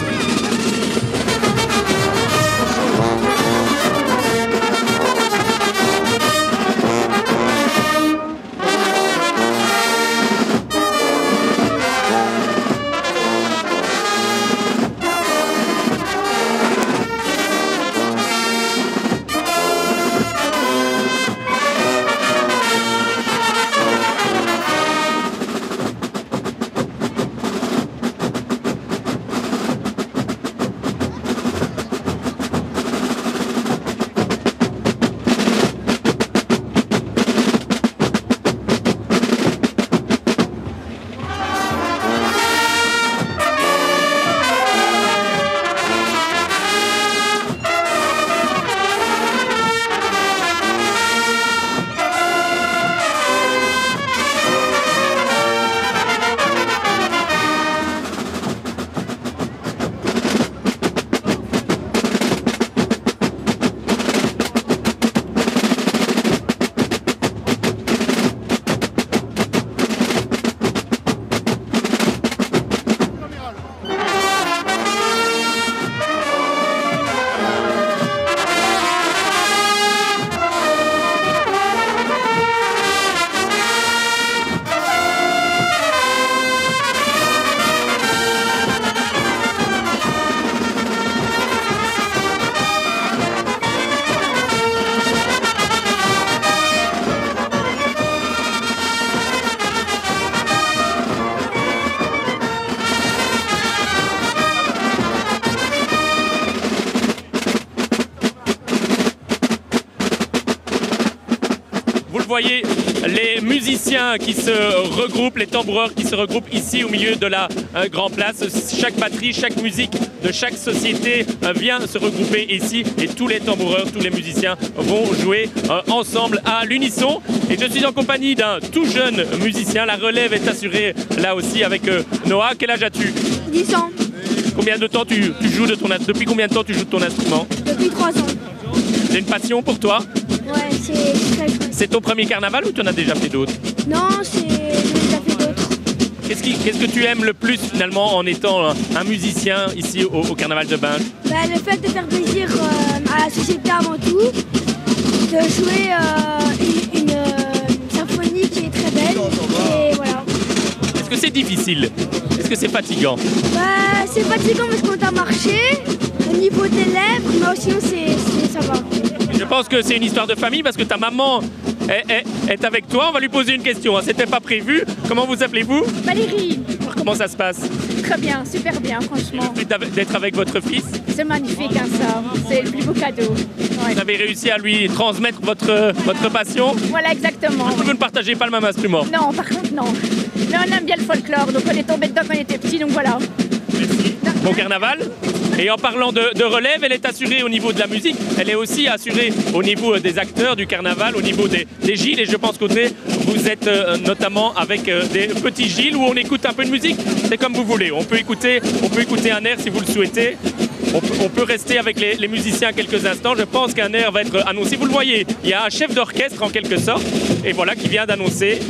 voyez les musiciens qui se regroupent, les tamboureurs qui se regroupent ici au milieu de la Grand Place. Chaque batterie, chaque musique de chaque société vient se regrouper ici et tous les tamboureurs, tous les musiciens vont jouer ensemble à l'unisson. Et je suis en compagnie d'un tout jeune musicien. La relève est assurée là aussi avec Noah. Quel âge as-tu? 10 ans. Combien de temps tu joues depuis combien de temps tu joues de ton instrument? Depuis 3 ans. C'est une passion pour toi? Ouais, c'est très chouette. C'est ton premier carnaval ou tu en as déjà fait d'autres? Non, j'en ai déjà fait d'autres. Qu'est-ce que tu aimes le plus finalement en étant un musicien ici au carnaval de Binge? Le fait de faire plaisir à la société avant tout, de jouer une symphonie qui est très belle, et voilà. Est-ce que c'est difficile? Est-ce que c'est fatigant? C'est fatigant parce qu'on doit marcher au niveau des lèvres, mais sinon ça va. Je pense que c'est une histoire de famille parce que ta maman est avec toi. On va lui poser une question. C'était pas prévu. Comment vous appelez-vous? Valérie. Comment ça se passe? Très bien, super bien, franchement. D'être avec votre fils? C'est magnifique, hein, ça. C'est le plus beau cadeau. Ouais. Vous avez réussi à lui transmettre votre passion? Voilà, exactement. Vous ne partagez pas le même instrument? Non, par contre, non. Mais on aime bien le folklore, donc on est tombé dedans quand on était petit, donc voilà. Merci. Bon carnaval. Et en parlant de relève, elle est assurée au niveau de la musique, elle est aussi assurée au niveau des acteurs du carnaval, au niveau des Gilles. Et je pense qu'Audrey, vous êtes notamment avec des petits Gilles où on écoute un peu de musique. C'est comme vous voulez. On peut écouter un air si vous le souhaitez. On peut rester avec les musiciens quelques instants. Je pense qu'un air va être annoncé. Vous le voyez, il y a un chef d'orchestre en quelque sorte. Et voilà qui vient d'annoncer.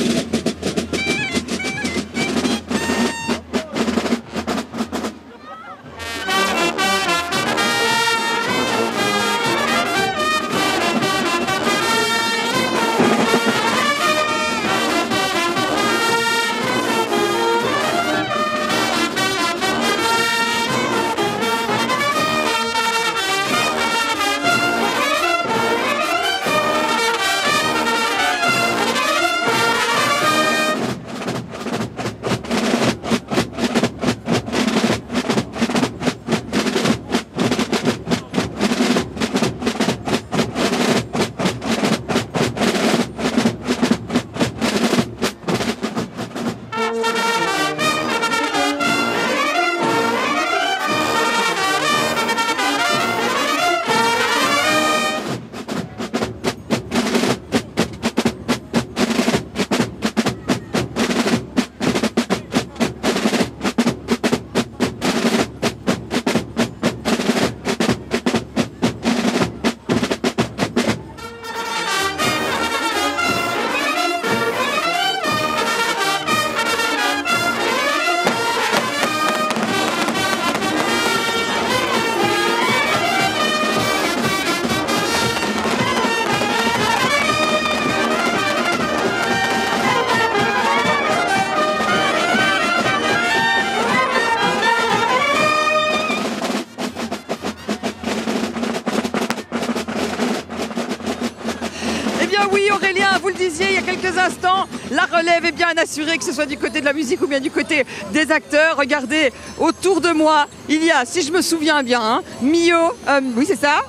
Vous le disiez il y a quelques instants, la relève est bien assurée, que ce soit du côté de la musique ou bien du côté des acteurs. Regardez, autour de moi, il y a, si je me souviens bien, Mio, oui c'est ça ?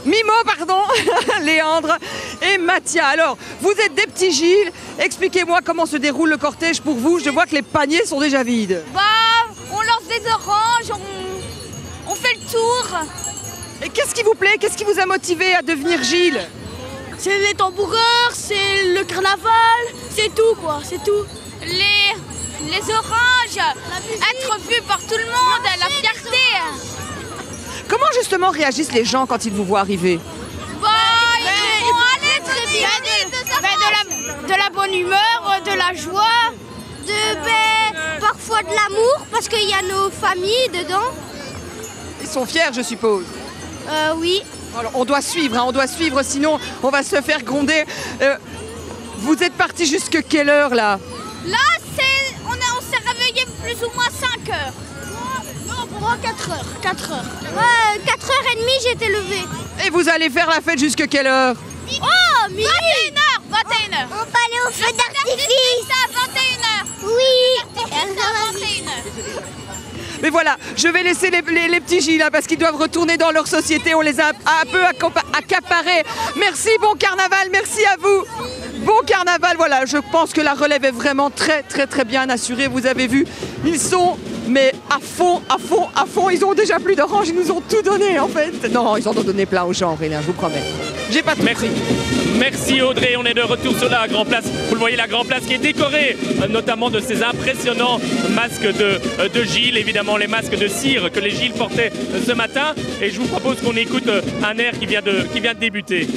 Mimo, pardon, Léandre et Mathia. Alors, vous êtes des petits Gilles, expliquez-moi comment se déroule le cortège pour vous. Je vois que les paniers sont déjà vides. On lance des oranges, on fait le tour. Et qu'est-ce qui vous plaît? Qu'est-ce qui vous a motivé à devenir Gilles? C'est les tamboureurs, c'est le carnaval, c'est tout quoi, c'est tout. Les oranges, être vu par tout le monde, la fierté. Comment justement réagissent les gens quand ils vous voient arriver? Ils vont aller très bien. De la bonne humeur, de la joie, parfois de l'amour, parce qu'il y a nos familles dedans. Ils sont fiers, je suppose. Oui. Alors, on doit suivre, sinon on va se faire gronder. Vous êtes parti jusque quelle heure là? Là, on s'est réveillé plus ou moins 5 heures. Non, pour moi 4 heures. 4 heures. 4h30 j'étais levée. Et vous allez faire la fête jusque quelle heure? Oh, minuit. 21h. On va aller au feu d'artifice. À 21h. Oui. À 21h. Mais voilà, je vais laisser les petits Gilles là, parce qu'ils doivent retourner dans leur société. On les a un peu accaparés. Merci, bon carnaval, merci à vous. Bon carnaval, voilà, je pense que la relève est vraiment très bien assurée. Vous avez vu, ils sont mais à fond. Ils ont déjà plus d'orange, ils nous ont tout donné en fait. Non, ils en ont donné plein aux gens, Aurélien, je vous promets. J'ai pas tout pris. Merci Audrey, on est de retour sur la Grand Place. Vous le voyez, la Grand Place qui est décorée notamment de ces impressionnants masques de Gilles, évidemment les masques de cire que les Gilles portaient ce matin. Et je vous propose qu'on écoute un air qui vient de débuter.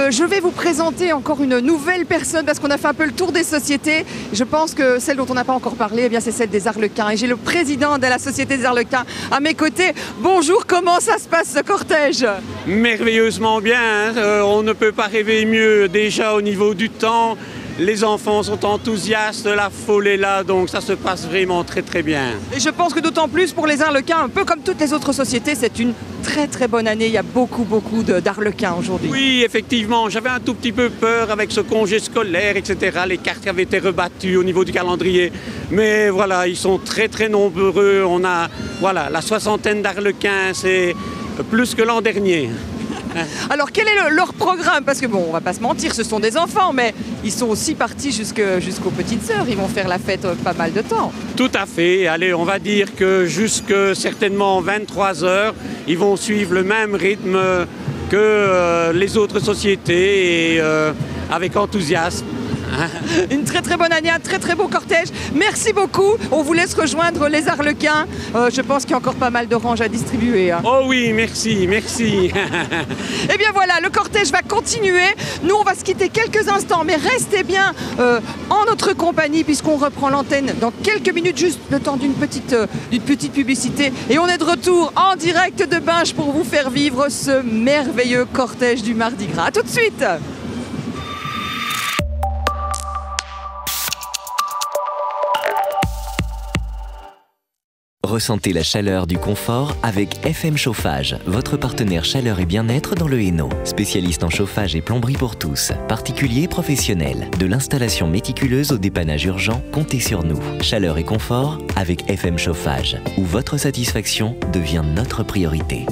Je vais vous présenter encore une nouvelle personne parce qu'on a fait un peu le tour des sociétés. Je pense que celle dont on n'a pas encore parlé, eh bien, c'est celle des Arlequins. Et j'ai le président de la Société des Arlequins à mes côtés. Bonjour, comment ça se passe ce cortège? Merveilleusement bien, hein. On ne peut pas rêver mieux déjà au niveau du temps. Les enfants sont enthousiastes, la foule est là, donc ça se passe vraiment très bien. Et je pense que d'autant plus pour les Arlequins, un peu comme toutes les autres sociétés, c'est une très bonne année. Il y a beaucoup d'Arlequins aujourd'hui. Oui, effectivement, j'avais un tout petit peu peur avec ce congé scolaire, etc. Les cartes avaient été rebattues au niveau du calendrier. Mais voilà, ils sont très nombreux. On a la 60aine d'Arlequins, c'est plus que l'an dernier. Alors quel est leur programme? Parce que bon, on va pas se mentir, ce sont des enfants, mais ils sont aussi partis jusqu'aux petites sœurs. Ils vont faire la fête pas mal de temps. Tout à fait. Allez, on va dire que jusque certainement 23 h, ils vont suivre le même rythme que les autres sociétés et avec enthousiasme. Une très bonne année, un très beau cortège. Merci beaucoup. On vous laisse rejoindre les Arlequins. Je pense qu'il y a encore pas mal d'oranges à distribuer. Hein. Oh oui, merci. Eh bien voilà, le cortège va continuer. Nous, on va se quitter quelques instants, mais restez bien en notre compagnie puisqu'on reprend l'antenne dans quelques minutes, juste le temps d'une petite publicité. Et on est de retour en direct de Binche pour vous faire vivre ce merveilleux cortège du Mardi Gras. A tout de suite. Ressentez la chaleur du confort avec FM Chauffage, votre partenaire chaleur et bien-être dans le Hainaut. Spécialiste en chauffage et plomberie pour tous, particuliers et professionnels. De l'installation méticuleuse au dépannage urgent, comptez sur nous. Chaleur et confort avec FM Chauffage, où votre satisfaction devient notre priorité.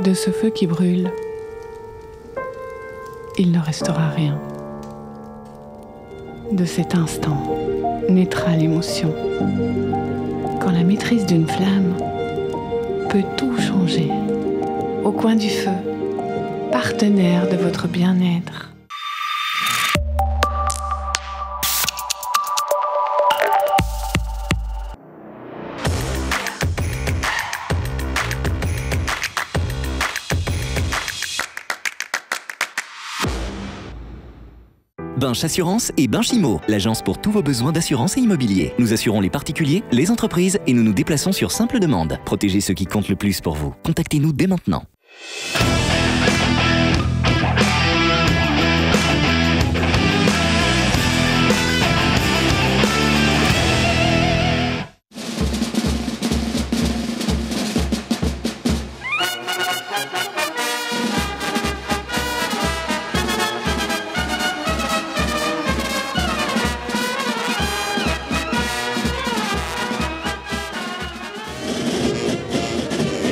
De ce feu qui brûle, il ne restera rien. De cet instant naîtra l'émotion. Quand la maîtrise d'une flamme peut tout changer. Au coin du feu, partenaire de votre bien-être. Binche Assurance et Binche Immo, l'agence pour tous vos besoins d'assurance et immobilier. Nous assurons les particuliers, les entreprises et nous nous déplaçons sur simple demande. Protégez ce qui compte le plus pour vous. Contactez-nous dès maintenant.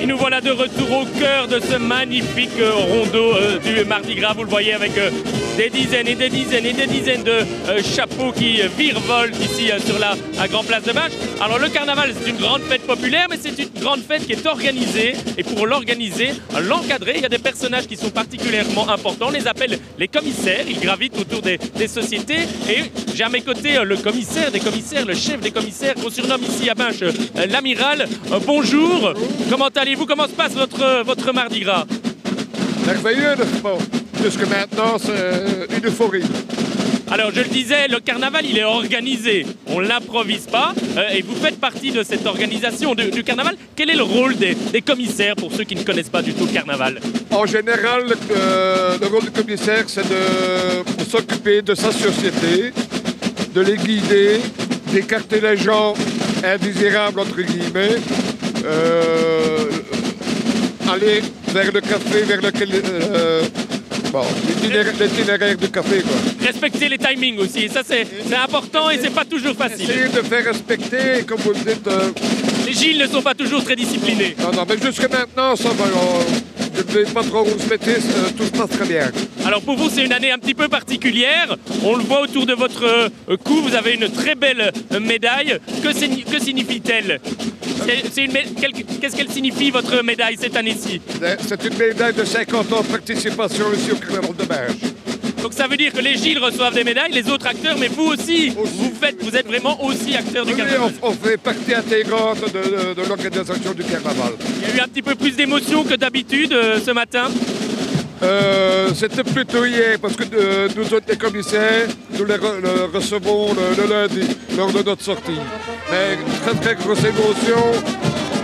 Et nous voilà de retour au cœur de ce magnifique rondeau du Mardi Gras. Vous le voyez avec des dizaines et des dizaines et des dizaines de chapeaux qui virevoltent ici sur la Grand Place de Binche. Alors le carnaval, c'est une grande fête populaire, mais c'est une grande fête qui est organisée. Et pour l'organiser, l'encadrer, il y a des personnages qui sont particulièrement importants. On les appelle les commissaires. Ils gravitent autour des sociétés. Et j'ai à mes côtés le commissaire des commissaires, le chef des commissaires, qu'on surnomme ici à Binche l'amiral. Bonjour, comment allez-vous? Comment se passe votre Mardi Gras? Merveilleux, n'est-ce pas? Jusque maintenant, c'est une euphorie. Alors je le disais, le carnaval il est organisé, on ne l'improvise pas et vous faites partie de cette organisation du carnaval. Quel est le rôle des commissaires pour ceux qui ne connaissent pas du tout le carnaval? En général, le rôle du commissaire c'est de s'occuper de sa société, de les guider, d'écarter les gens indésirables entre guillemets, aller vers le café vers lequel... Bon, l'itinéraire du café, quoi. Respecter les timings aussi, et ça c'est important et c'est pas toujours facile. Essayer de faire respecter, comme vous le dites... Les Gilles ne sont pas toujours très disciplinés. Non, mais jusque maintenant, ça va, je ne vais pas trop respecter, tout se passe très bien. Alors pour vous, c'est une année un petit peu particulière. On le voit autour de votre cou, vous avez une très belle médaille. Que signifie-t-elle? Qu'est-ce qu'elle signifie, votre médaille, cette année-ci? C'est une médaille de 50 ans de participation ici au Carnaval de Binche. Donc ça veut dire que les Gilles reçoivent des médailles, les autres acteurs, mais vous aussi. Vous êtes vraiment aussi acteur du carnaval. On fait partie intégrante de l'organisation du carnaval. Il y a eu un petit peu plus d'émotion que d'habitude ce matin? C'était plutôt hier, parce que nous autres, les commissaires, nous les recevons le lundi, lors de notre sortie. Mais très très grosse émotion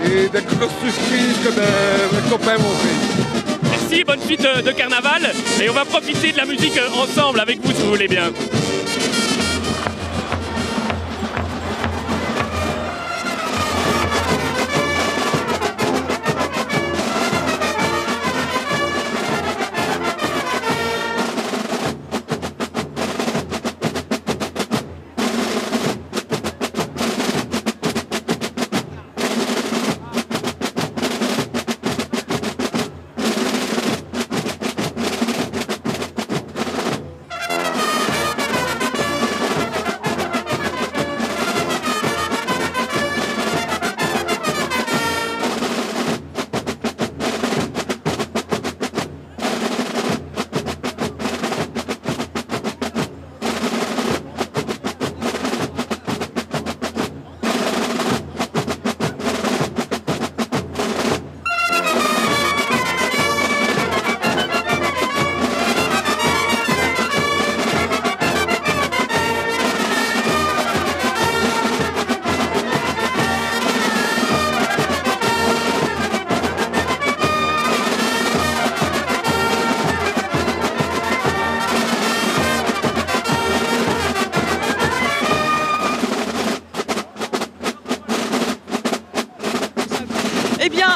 et des grosses surprises que mes copains m'ont fait. Merci, bonne suite de carnaval. Et on va profiter de la musique ensemble avec vous, si vous voulez bien.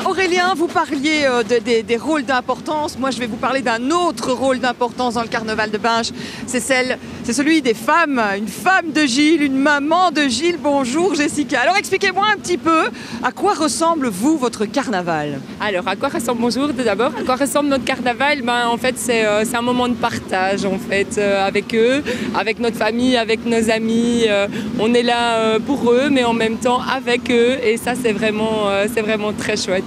Aurélien, vous parliez des rôles d'importance. Moi, je vais vous parler d'un autre rôle d'importance dans le carnaval de Binche. C'est celui des femmes. Une femme de Gilles, une maman de Gilles. Bonjour Jessica. Alors expliquez-moi un petit peu à quoi ressemble, vous, votre carnaval. Alors, à quoi ressemble, bonjour d'abord, à quoi ressemble notre carnaval? En fait, c'est un moment de partage, en fait, avec eux, avec notre famille, avec nos amis. On est là pour eux, mais en même temps avec eux. Et ça, c'est vraiment très chouette.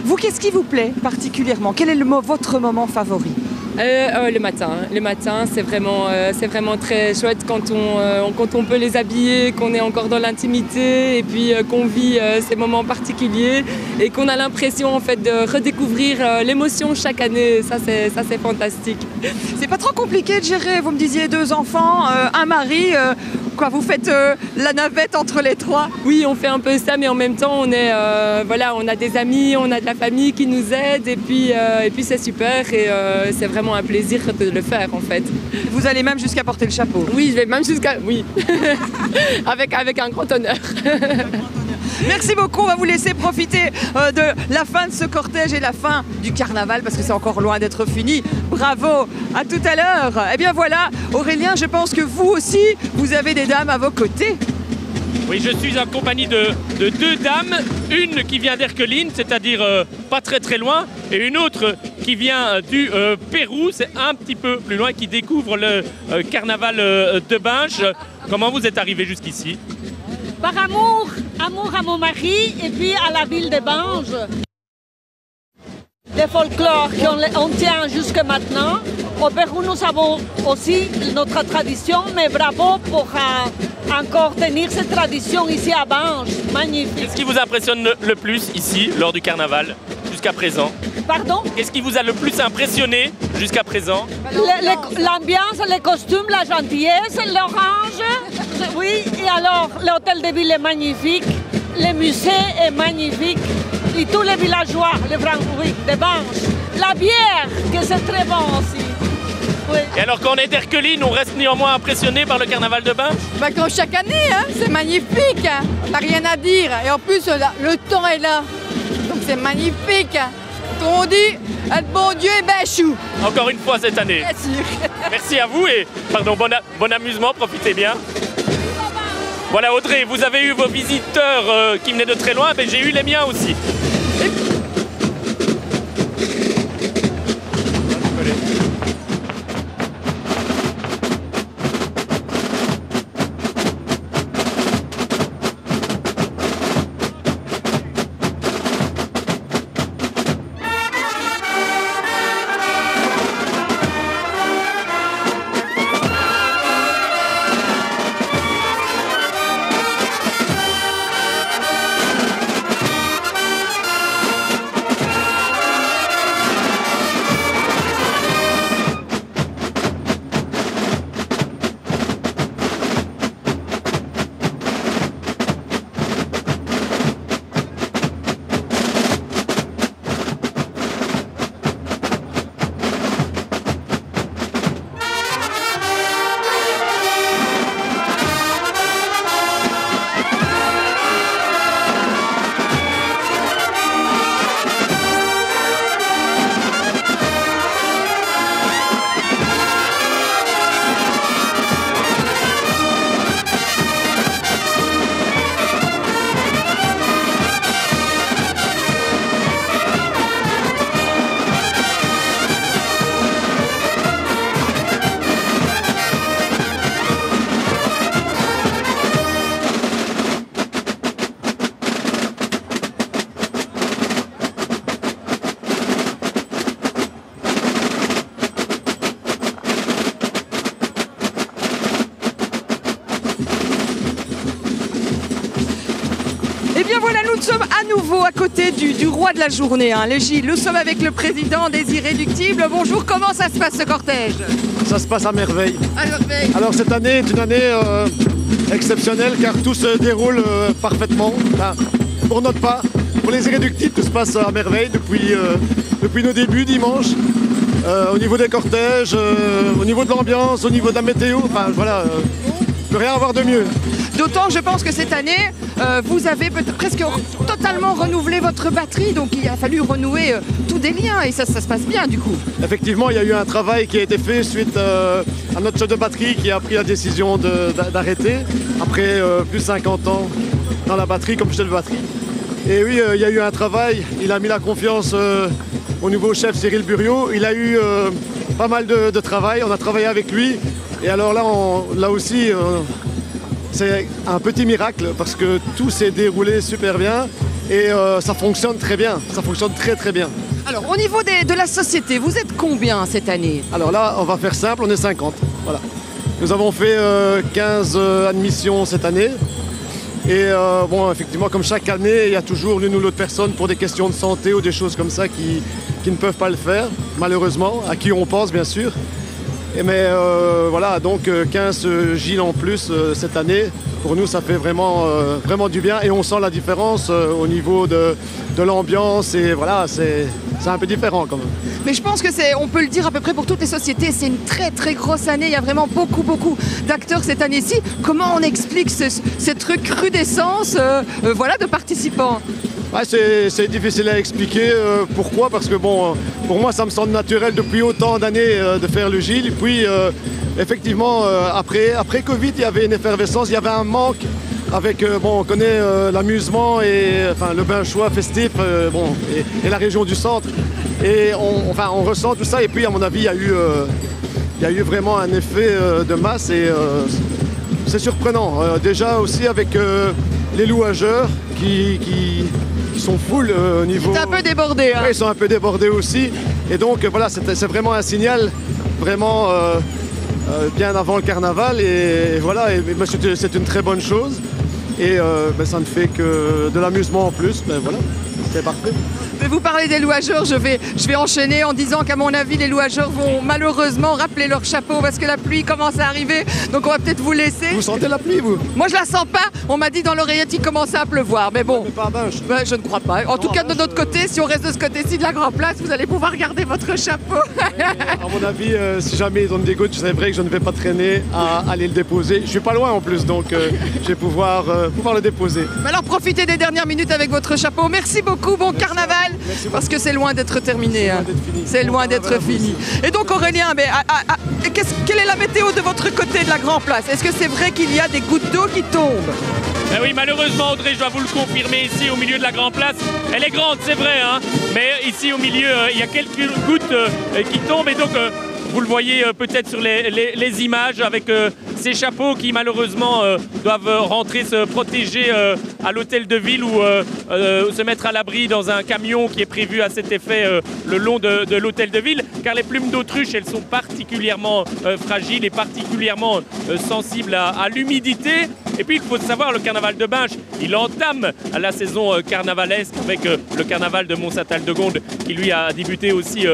Vous, qu'est-ce qui vous plaît particulièrement? Quel est votre moment favori? Le matin, c'est vraiment très chouette quand on peut les habiller, qu'on est encore dans l'intimité et puis qu'on vit ces moments particuliers et qu'on a l'impression en fait de redécouvrir l'émotion chaque année. Ça c'est fantastique. C'est pas trop compliqué de gérer, vous me disiez 2 enfants, un mari, quoi, vous faites la navette entre les 3? Oui, on fait un peu ça, mais en même temps on a des amis, on a de la famille qui nous aide et puis c'est super et c'est vraiment un plaisir de le faire en fait. Vous allez même jusqu'à porter le chapeau? Oui, je vais même jusqu'à... Oui, avec un grand honneur. Merci beaucoup, on va vous laisser profiter de la fin de ce cortège et la fin du carnaval parce que c'est encore loin d'être fini. Bravo, à tout à l'heure. Eh bien voilà, Aurélien, je pense que vous aussi, vous avez des dames à vos côtés. Oui, je suis en compagnie de deux dames, une qui vient d'Erqueline, c'est-à-dire pas très très loin, et une autre qui vient du Pérou, c'est un petit peu plus loin, qui découvre le carnaval de Binche. Comment vous êtes arrivés jusqu'ici? Par amour à mon mari et puis à la ville de Binche. Le folklore qu'on tient jusque maintenant. Au Pérou, nous avons aussi notre tradition, mais bravo pour encore tenir cette tradition ici à Binche. Magnifique. Qu'est-ce qui vous impressionne le plus ici, lors du carnaval, jusqu'à présent? Pardon? Qu'est-ce qui vous a le plus impressionné jusqu'à présent? L'ambiance, les costumes, la gentillesse, l'orange. Oui, et alors l'hôtel de ville est magnifique, le musée est magnifique, et tous les villageois, les oui, de Binche. La bière, que c'est très bon aussi. Oui. Et alors quand on est d'Erqueline, on reste néanmoins impressionné par le carnaval de Binche? Bah comme chaque année, hein, c'est magnifique, hein. On n'a rien à dire. Et en plus, le temps est là, donc c'est magnifique. Hein. Comme on dit, le bon Dieu est bêchou. Encore une fois cette année. Bien sûr. Merci à vous et pardon, bon amusement, profitez bien. Voilà Audrey, vous avez eu vos visiteurs qui venaient de très loin, mais j'ai eu les miens aussi. Voilà, nous sommes à nouveau à côté du roi de la journée, hein, le Gilles. Nous sommes avec le président des Irréductibles. Bonjour, comment ça se passe ce cortège? Ça se passe à merveille. À merveille. Alors cette année est une année exceptionnelle car tout se déroule parfaitement. Enfin, pour notre part, pour les Irréductibles, tout se passe à merveille depuis nos débuts dimanche. Au niveau des cortèges, au niveau de l'ambiance, au niveau de la météo, enfin voilà, ne peut rien avoir de mieux. D'autant, je pense que cette année, vous avez presque totalement renouvelé votre batterie, donc il a fallu renouer tous des liens et ça se passe bien du coup. Effectivement, il y a eu un travail qui a été fait suite à notre chef de batterie qui a pris la décision d'arrêter après plus de 50 ans dans la batterie comme chef de batterie. Et oui, il y a eu un travail, il a mis la confiance au nouveau chef Cyril Buriot, il a eu pas mal de travail, on a travaillé avec lui et alors là aussi, c'est un petit miracle parce que tout s'est déroulé super bien et ça fonctionne très bien, ça fonctionne très très bien. Alors au niveau de la société, vous êtes combien cette année? Alors là, on va faire simple, on est 50, voilà. Nous avons fait 15 admissions cette année et bon, effectivement, comme chaque année, il y a toujours l'une ou l'autre personne pour des questions de santé ou des choses comme ça qui ne peuvent pas le faire, malheureusement, à qui on pense bien sûr. Mais voilà, donc 15 Gilles en plus cette année, pour nous ça fait vraiment, vraiment du bien et on sent la différence au niveau de l'ambiance et voilà, c'est un peu différent quand même. Mais je pense que on peut le dire à peu près pour toutes les sociétés, c'est une très très grosse année, il y a vraiment beaucoup d'acteurs cette année-ci. Comment on explique cette recrudescence voilà, de participants? Ouais, c'est difficile à expliquer. Pourquoi? Parce que bon, pour moi, ça me semble naturel depuis autant d'années de faire le Gilles. Puis, effectivement, après Covid, il y avait une effervescence, il y avait un manque avec, on connaît l'amusement et enfin, le Binchois festif et la région du centre. Et on ressent tout ça et puis à mon avis il y a eu vraiment un effet de masse et c'est surprenant. Déjà aussi avec les louageurs qui sont full au niveau... C'est un peu débordé. Hein. Oui, ils sont un peu débordés aussi. Et donc voilà, c'est vraiment un signal vraiment bien avant le carnaval. Et voilà, c'est une très bonne chose. Et ça ne fait que de l'amusement en plus. Voilà, c'est parfait. Vous parlez des louageurs, je vais enchaîner en disant qu'à mon avis, les louageurs vont malheureusement rappeler leur chapeau parce que la pluie commence à arriver. Donc on va peut-être vous laisser. Vous sentez la pluie, vous? Moi, je la sens pas. On m'a dit dans l'oreillette qu'il commençait à pleuvoir. Mais bon, mais pas à Binche. Je ne crois pas. En tout cas, de notre côté, si on reste de ce côté-ci de la Grand Place, vous allez pouvoir garder votre chapeau. À mon avis, si jamais ils donnent des gouttes, c'est vrai que je ne vais pas traîner à aller le déposer. Je suis pas loin en plus, donc je vais pouvoir le déposer. Alors profitez des dernières minutes avec votre chapeau. Merci beaucoup, bon carnaval. Parce que c'est loin d'être terminé. C'est loin d'être fini. Et donc Aurélien, quelle est la météo de votre côté de la Grand Place? Est-ce que c'est vrai qu'il y a des gouttes d'eau qui tombent? Ben oui, malheureusement, Audrey, je dois vous le confirmer, ici au milieu de la Grand Place, elle est grande, c'est vrai, hein, mais ici au milieu, il y a quelques gouttes qui tombent et donc vous le voyez peut-être sur les images avec ces chapeaux qui malheureusement doivent rentrer se protéger à l'hôtel de ville ou se mettre à l'abri dans un camion qui est prévu à cet effet le long de l'hôtel de ville, car les plumes d'autruche, elles sont particulièrement fragiles et particulièrement sensibles à l'humidité. Et puis il faut savoir, le carnaval de Binche, il entame la saison carnavalesque avec le carnaval de Mont-Saint-Aldegonde qui lui a débuté aussi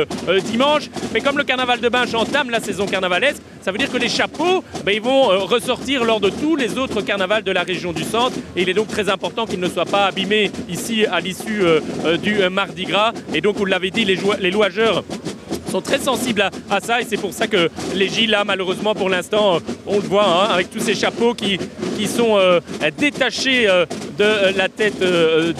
dimanche. Mais comme le carnaval de Binche entame la saison carnavalesque, ça veut dire que les chapeaux, ils vont ressortir lors de tous les autres carnavals de la région du centre. Et il est donc très important qu'ils ne soient pas abîmés ici à l'issue du Mardi Gras. Et donc, vous l'avez dit, les louageurs sont très sensibles à ça et c'est pour ça que les Gilles, là, malheureusement, pour l'instant, on le voit, hein, avec tous ces chapeaux qui sont détachés de la tête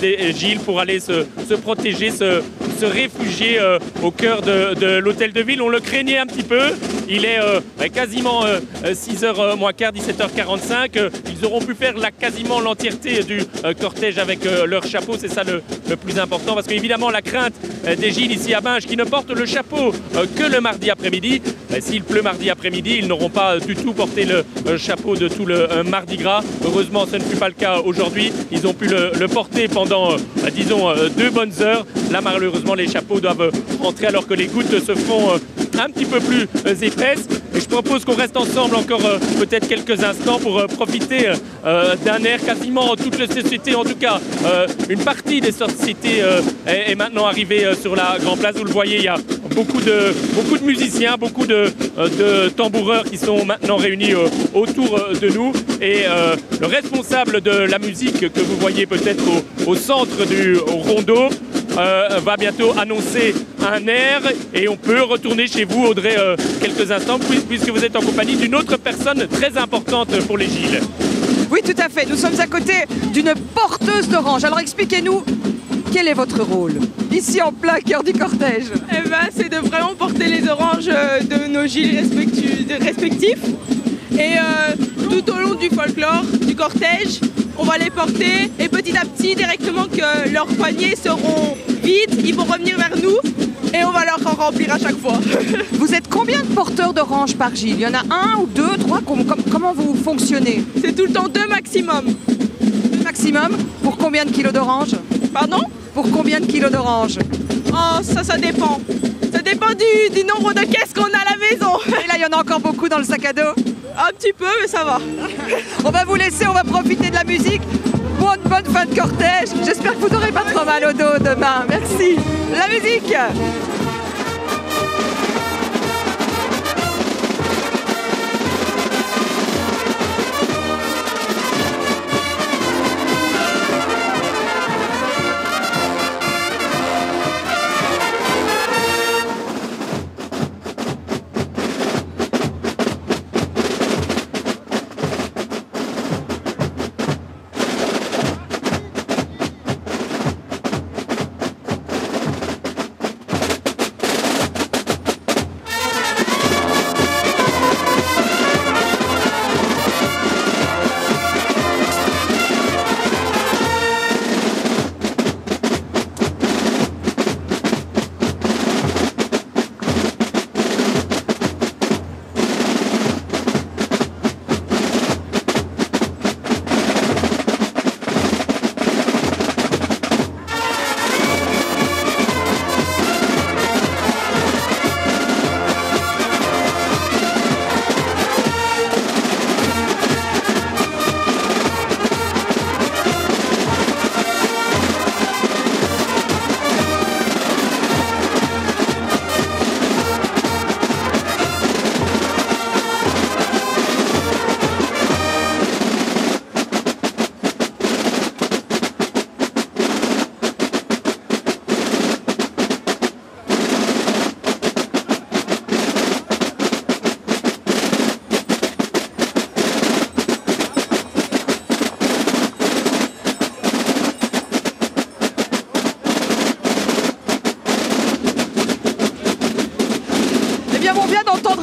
des Gilles pour aller se protéger, se réfugier au cœur de l'hôtel de ville. On le craignait un petit peu. Il est quasiment 6h moins quart, 17h45. Ils auront pu faire quasiment l'entièreté du cortège avec leur chapeau. C'est ça le plus important parce qu'évidemment, la crainte des Gilles ici à Binche qui ne portent le chapeau que le mardi après-midi. S'il pleut mardi après-midi, ils n'auront pas du tout porté le chapeau de tout le Mardi Gras. Heureusement, ce ne fut pas le cas aujourd'hui. Ils ont pu le porter pendant, disons, 2 bonnes heures. Là, malheureusement, les chapeaux doivent rentrer alors que les gouttes se font un petit peu plus épaisses. Et je propose qu'on reste ensemble encore peut-être quelques instants pour profiter d'un air quasiment en toute la société. En tout cas, une partie des sociétés est maintenant arrivée sur la Grand Place. Vous le voyez, il y a beaucoup de musiciens, beaucoup de tamboureurs qui sont maintenant réunis autour de nous. Et le responsable de la musique que vous voyez peut-être au centre du rondeau va bientôt annoncer un air et on peut retourner chez vous, Audrey, quelques instants, puisque vous êtes en compagnie d'une autre personne très importante pour les Gilles. Oui, tout à fait. Nous sommes à côté d'une porteuse d'orange. Alors expliquez-nous, quel est votre rôle ici en plein cœur du cortège? C'est de vraiment porter les oranges de nos Gilles respectifs. Et tout au long du folklore, du cortège, on va les porter et petit à petit, directement que leurs poignées seront vides, ils vont revenir vers nous et on va leur en remplir à chaque fois. Vous êtes combien de porteurs d'oranges par Gilles? Il y en a 1 ou 2, 3? Comment vous fonctionnez? C'est tout le temps 2 maximum. 2 maximum? Pour combien de kilos d'oranges? Pardon? Pour combien de kilos d'oranges? Oh, ça dépend. Ça dépend du nombre de caisses qu'on a à la maison. Et là, il y en a encore beaucoup dans le sac à dos? Un petit peu, mais ça va. On va vous laisser, on va profiter de la musique. Bonne fin de cortège. J'espère que vous n'aurez pas trop mal au dos demain. Merci. La musique.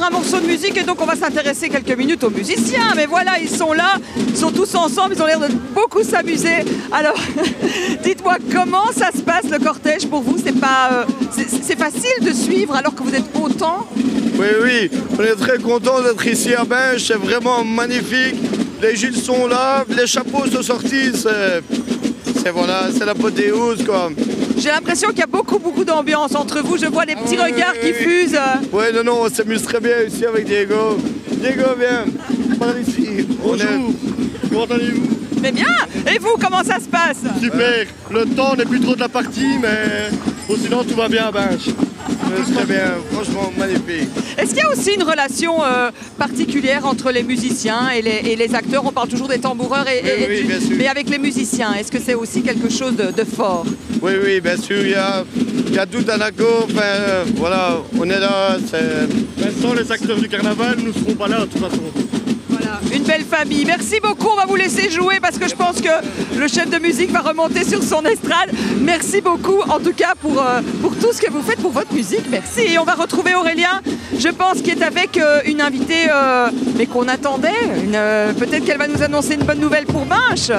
un morceau de musique et donc on va s'intéresser quelques minutes aux musiciens. Mais voilà, ils sont là, ils sont tous ensemble, ils ont l'air de beaucoup s'amuser. Alors, dites-moi, comment ça se passe le cortège pour vous? C'est facile de suivre alors que vous êtes autant? Oui, on est très content d'être ici à Binche, c'est vraiment magnifique. Les gilets sont là, les chapeaux sont sortis, c'est l'apothéose quoi. J'ai l'impression qu'il y a beaucoup d'ambiance entre vous, je vois les petits regards qui fusent. Oui, non, on s'amuse très bien ici avec Diego. Diego, viens, par ici. Bonjour, comment allez-vous? Mais bien, et vous, comment ça se passe? Super, le temps n'est plus trop de la partie, mais sinon tout va bien à Binche. Très bien, franchement magnifique. Est-ce qu'il y a aussi une relation particulière entre les musiciens et les acteurs? On parle toujours des tamboureurs oui, bien sûr. Mais avec les musiciens, est-ce que c'est aussi quelque chose de fort? Oui, bien sûr, il y a tout un accord, voilà, on est là. Sans les acteurs du carnaval, nous ne serons pas là de toute façon. Voilà, une belle famille. Merci beaucoup, on va vous laisser jouer parce que je pense que le chef de musique va remonter sur son estrade. Merci beaucoup en tout cas pour tout ce que vous faites pour votre musique. Merci. Et on va retrouver Aurélien, je pense, qui est avec une invitée mais qu'on attendait. Peut-être qu'elle va nous annoncer une bonne nouvelle pour Binche.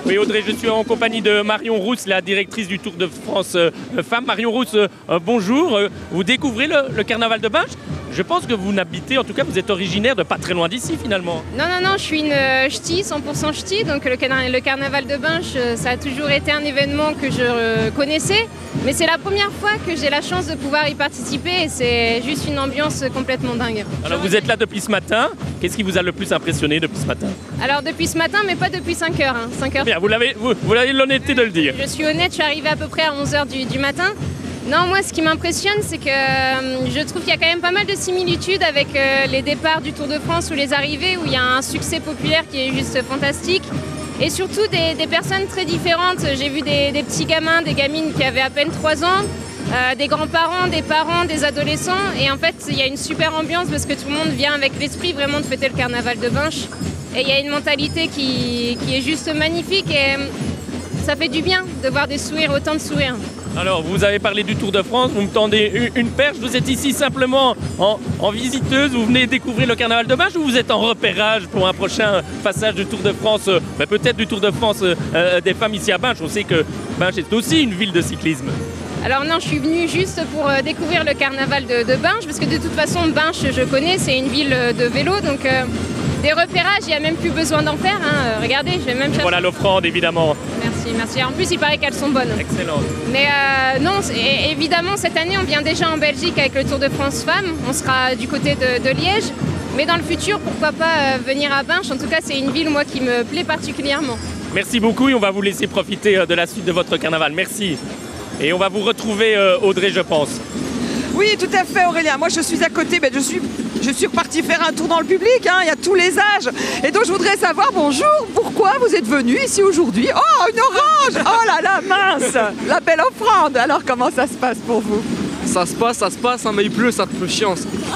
Oui Audrey, je suis en compagnie de Marion Rousse, la directrice du Tour de France Femmes. Marion Rousse, bonjour. Vous découvrez le carnaval de Binche? Je pense que vous n'habitez, en tout cas vous êtes originaire de pas très loin d'ici finalement. Non, je suis une ch'ti, 100% ch'ti, donc le carnaval de Binche, ça a toujours été un événement que je connaissais, mais c'est la première fois que j'ai la chance de pouvoir y participer et c'est juste une ambiance complètement dingue. Alors vous êtes là depuis ce matin, qu'est-ce qui vous a le plus impressionné depuis ce matin? Alors depuis ce matin, mais pas depuis 5 heures. 5 heures. Bien, vous avez l'honnêteté de le dire. Je suis honnête, je suis arrivée à peu près à 11h du matin. Non, moi ce qui m'impressionne, c'est que je trouve qu'il y a quand même pas mal de similitudes avec les départs du Tour de France ou les arrivées où il y a un succès populaire qui est juste fantastique. Et surtout des personnes très différentes. J'ai vu des petits gamins, des gamines qui avaient à peine 3 ans, des grands-parents, des parents, des adolescents. Et en fait, il y a une super ambiance parce que tout le monde vient avec l'esprit vraiment de fêter le carnaval de Binche. Et il y a une mentalité qui est juste magnifique et ça fait du bien de voir des sourires, autant de sourires. Alors, vous avez parlé du Tour de France, vous me tendez une perche. Vous êtes ici simplement en visiteuse, vous venez découvrir le carnaval de Binche ou vous êtes en repérage pour un prochain passage du Tour de France, peut-être du Tour de France des femmes ici à Binche? On sait que Binche est aussi une ville de cyclisme. Alors non, je suis venue juste pour découvrir le carnaval de Binche, parce que de toute façon, Binche, je connais, c'est une ville de vélo, donc des repérages, il n'y a même plus besoin d'en faire. Regardez, je vais même chercher. Voilà l'offrande, évidemment. Merci. En plus, il paraît qu'elles sont bonnes. Excellent. Mais non, évidemment, cette année, on vient déjà en Belgique avec le Tour de France Femmes. On sera du côté de Liège. Mais dans le futur, pourquoi pas venir à Binche? En tout cas, c'est une ville, moi, qui me plaît particulièrement. Merci beaucoup et on va vous laisser profiter de la suite de votre carnaval. Merci. Et on va vous retrouver, Audrey, je pense. Oui, tout à fait, Aurélien. Moi, je suis à côté. Je suis repartie faire un tour dans le public. Il y a tous les âges. Et donc, je voudrais savoir, bonjour, pourquoi vous êtes venu ici aujourd'hui? Oh, une orange! Oh là là, mince! La belle offrande. Alors, comment ça se passe pour vous? Ça se passe, mais il pleut, ça te fait chiant.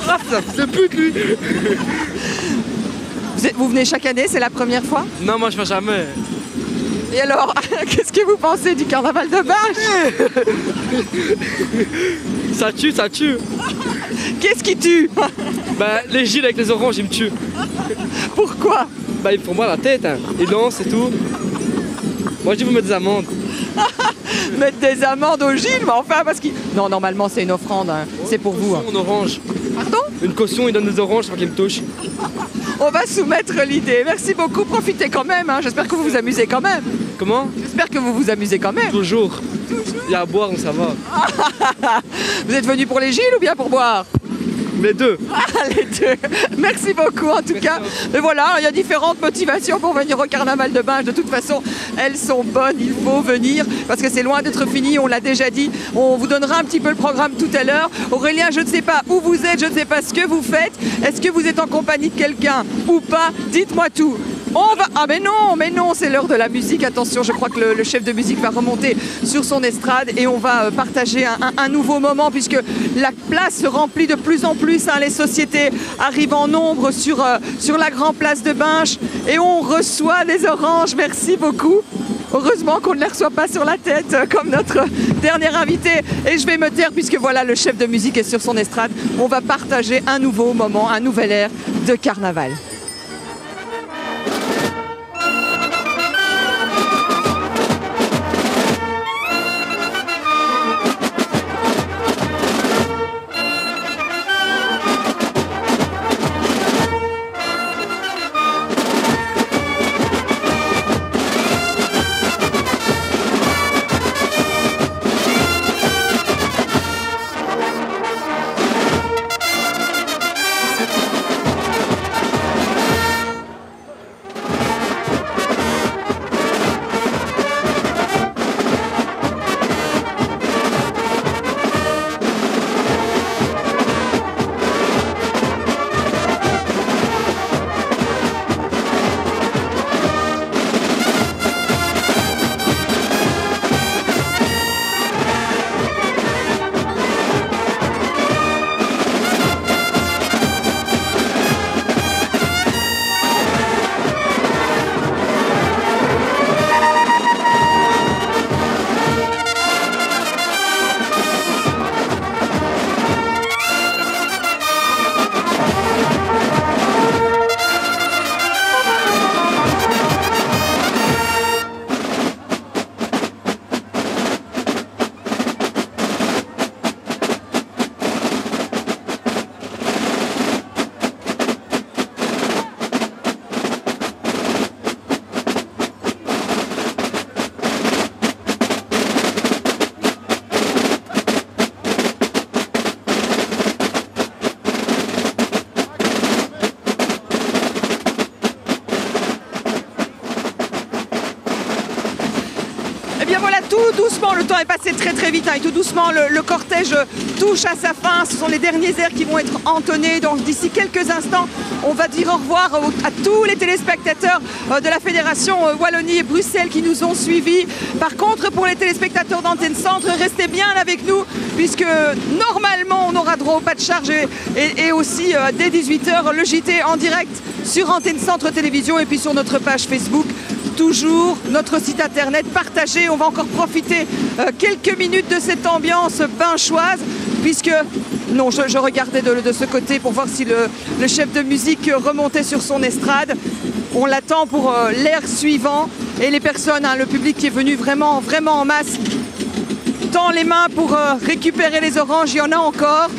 Ah, ça fait pute, lui! Vous venez chaque année, c'est la première fois? Non, moi, je viens jamais. Et alors, qu'est-ce que vous pensez du carnaval de Binche? Ça tue. Qu'est-ce qui tue? Les gilets avec les oranges, ils me tuent. Pourquoi? Ils font mal à la tête, ils dansent et tout. Moi, je dis vous mettre des amendes. Mettre des amendes aux gilets, mais enfin, parce qu'ils... Non, normalement, c'est une offrande, c'est pour vous. Une orange. Pardon? Une caution, ils donnent des oranges pour qu'ils me touchent. On va soumettre l'idée. Merci beaucoup, profitez quand même. J'espère que vous vous amusez quand même. Comment? J'espère que vous vous amusez quand même. Toujours. Il y a à boire, donc ça va. Vous êtes venu pour les gilets ou bien pour boire? Les deux. Les deux. Merci beaucoup en tout cas. Et voilà, il y a différentes motivations pour venir au carnaval de Binche. De toute façon, elles sont bonnes, il faut venir parce que c'est loin d'être fini, on l'a déjà dit. On vous donnera un petit peu le programme tout à l'heure. Aurélien, je ne sais pas où vous êtes, je ne sais pas ce que vous faites. Est-ce que vous êtes en compagnie de quelqu'un ou pas? Dites-moi tout. On va... Ah mais non, c'est l'heure de la musique. Attention, je crois que le chef de musique va remonter sur son estrade et on va partager un nouveau moment puisque la place se remplit de plus en plus. Les sociétés arrivent en nombre sur la grande place de Binche et on reçoit des oranges. Merci beaucoup. Heureusement qu'on ne les reçoit pas sur la tête comme notre dernier invité et je vais me taire puisque voilà, le chef de musique est sur son estrade. On va partager un nouveau moment, un nouvel air de carnaval. Tout doucement, le temps est passé très vite et tout doucement le cortège touche à sa fin. Ce sont les derniers airs qui vont être entonnés. Donc d'ici quelques instants, on va dire au revoir à tous les téléspectateurs de la Fédération Wallonie et Bruxelles qui nous ont suivis. Par contre, pour les téléspectateurs d'Antenne Centre, restez bien avec nous puisque normalement on aura droit au pas de charge et aussi dès 18h le JT en direct sur Antenne Centre Télévision et puis sur notre page Facebook. Toujours notre site internet partagé. On va encore profiter quelques minutes de cette ambiance binchoise puisque, non, je regardais de ce côté pour voir si le chef de musique remontait sur son estrade. On l'attend pour l'air suivant et les personnes, le public qui est venu vraiment en masse tend les mains pour récupérer les oranges. Il y en a encore.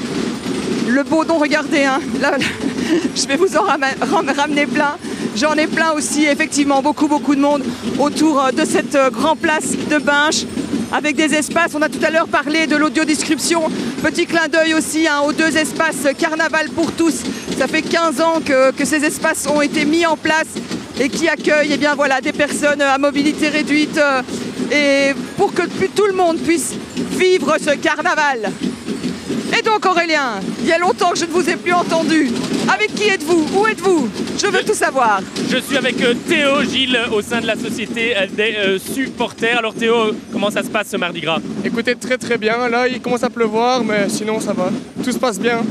Le baudon, regardez, là, je vais vous en ramener plein. J'en ai plein aussi, effectivement, beaucoup de monde autour de cette grande place de Binche avec des espaces. On a tout à l'heure parlé de l'audiodescription. Petit clin d'œil aussi aux 2 espaces Carnaval pour tous. Ça fait 15 ans que ces espaces ont été mis en place et qui accueillent des personnes à mobilité réduite et pour que tout le monde puisse vivre ce carnaval. Et donc Aurélien, il y a longtemps que je ne vous ai plus entendu. Avec qui êtes-vous? Où êtes-vous? Je veux tout savoir. Je suis avec Théo Gilles au sein de la société des supporters. Alors Théo, comment ça se passe ce Mardi Gras? Écoutez, très bien. Là, il commence à pleuvoir, mais sinon ça va. Tout se passe bien.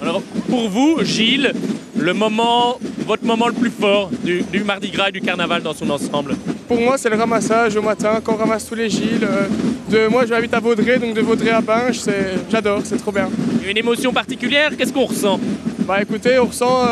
Alors pour vous, Gilles, votre moment le plus fort du Mardi Gras et du Carnaval dans son ensemble? Pour moi, c'est le ramassage au matin, quand on ramasse tous les Gilles. Moi, je habite à Vaudrey, donc de Vaudrey à Binche, j'adore, c'est trop bien. Une émotion particulière, qu'est-ce qu'on ressent? Écoutez, on ressent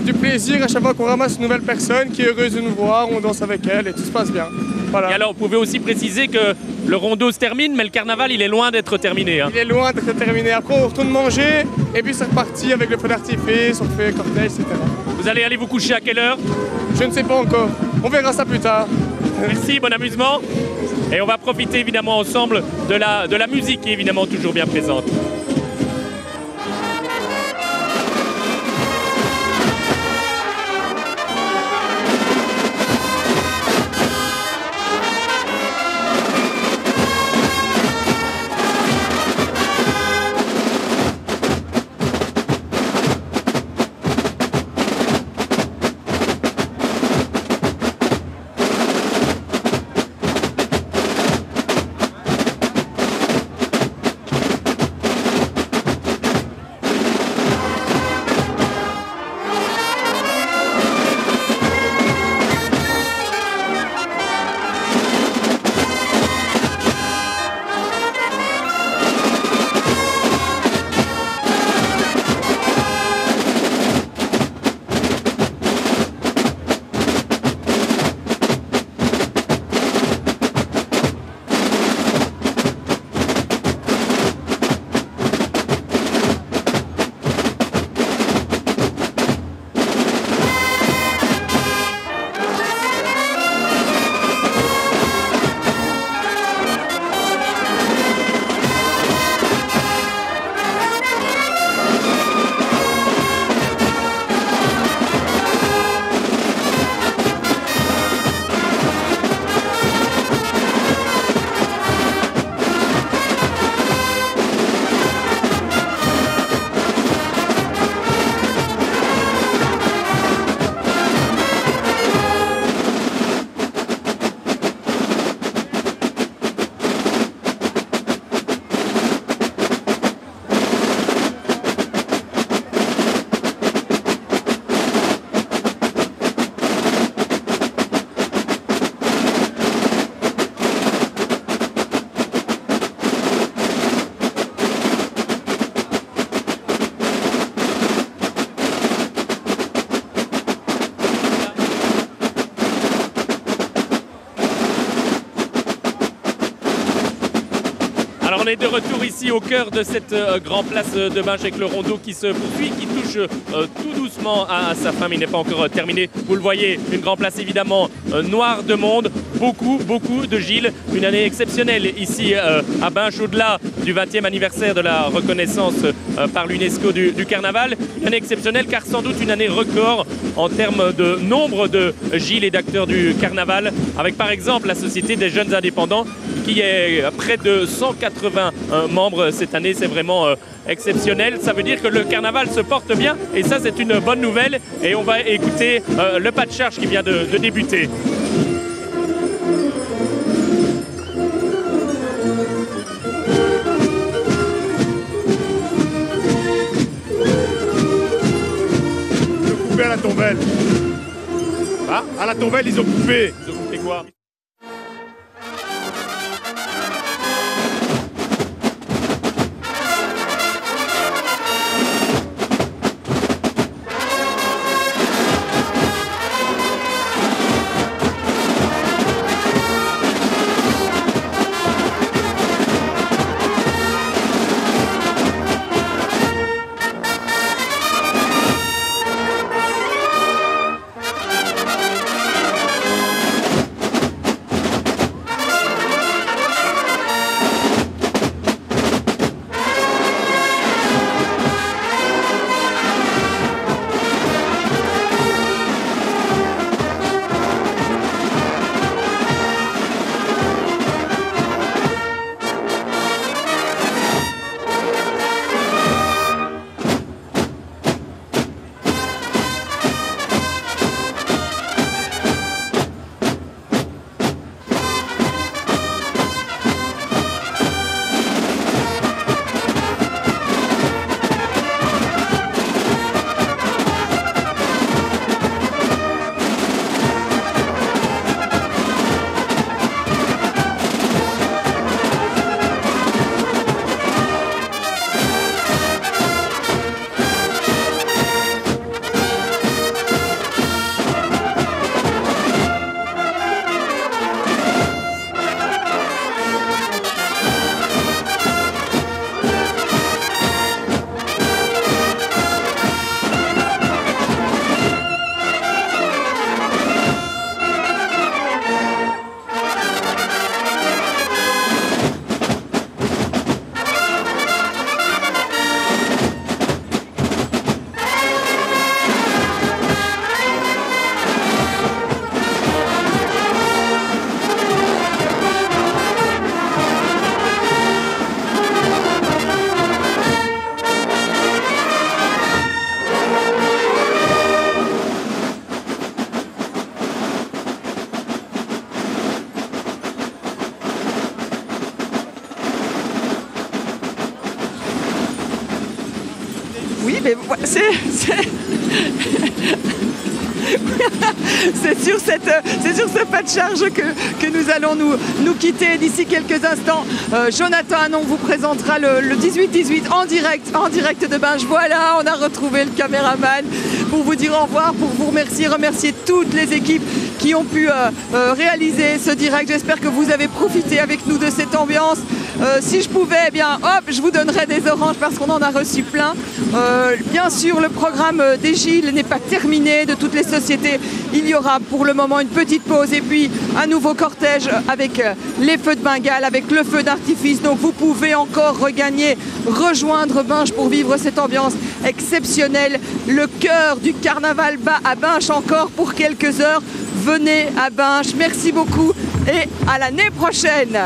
du plaisir à chaque fois qu'on ramasse une nouvelle personne qui est heureuse de nous voir, on danse avec elle et tout se passe bien. Voilà. Et alors, vous pouvez aussi préciser que le rondeau se termine, mais le carnaval, il est loin d'être terminé. Il est loin d'être terminé. Après, on retourne manger et puis c'est reparti avec le feu d'artifice, on fait cortège, etc. Vous allez aller vous coucher à quelle heure? Je ne sais pas encore. On verra ça plus tard. Merci, bon amusement. Et on va profiter évidemment ensemble de la musique qui est évidemment toujours bien présente. Alors on est de retour ici au cœur de cette grande place de Binche avec le rondeau qui se poursuit, qui touche tout doucement à sa fin, mais il n'est pas encore terminé. Vous le voyez, une grande place évidemment noire de monde, beaucoup de Gilles. Une année exceptionnelle ici à Binche, au-delà du 20e anniversaire de la reconnaissance par l'UNESCO du carnaval. Une année exceptionnelle car sans doute une année record en termes de nombre de Gilles et d'acteurs du carnaval, avec par exemple la Société des Jeunes Indépendants qui est près de 180 membres cette année. C'est vraiment exceptionnel. Ça veut dire que le carnaval se porte bien et ça c'est une bonne nouvelle. Et on va écouter le pas de charge qui vient de débuter. À la tombelle. Ah, à la tombelle, ils ont coupé. Ils ont coupé quoi? Oui, mais c'est sur ce pas de charge que nous allons nous quitter d'ici quelques instants. Jonathan Anon vous présentera le 18-18 en direct de Binche. Voilà, on a retrouvé le caméraman pour vous dire au revoir, pour vous remercier toutes les équipes qui ont pu réaliser ce direct. J'espère que vous avez profité avec nous de cette ambiance. Si je pouvais, eh bien, hop, je vous donnerais des oranges parce qu'on en a reçu plein. Bien sûr, le programme des Gilles n'est pas terminé de toutes les sociétés. Il y aura pour le moment une petite pause et puis un nouveau cortège avec les feux de Bengale, avec le feu d'artifice. Donc vous pouvez encore rejoindre Binche pour vivre cette ambiance exceptionnelle. Le cœur du carnaval bat à Binche encore pour quelques heures. Venez à Binche. Merci beaucoup et à l'année prochaine.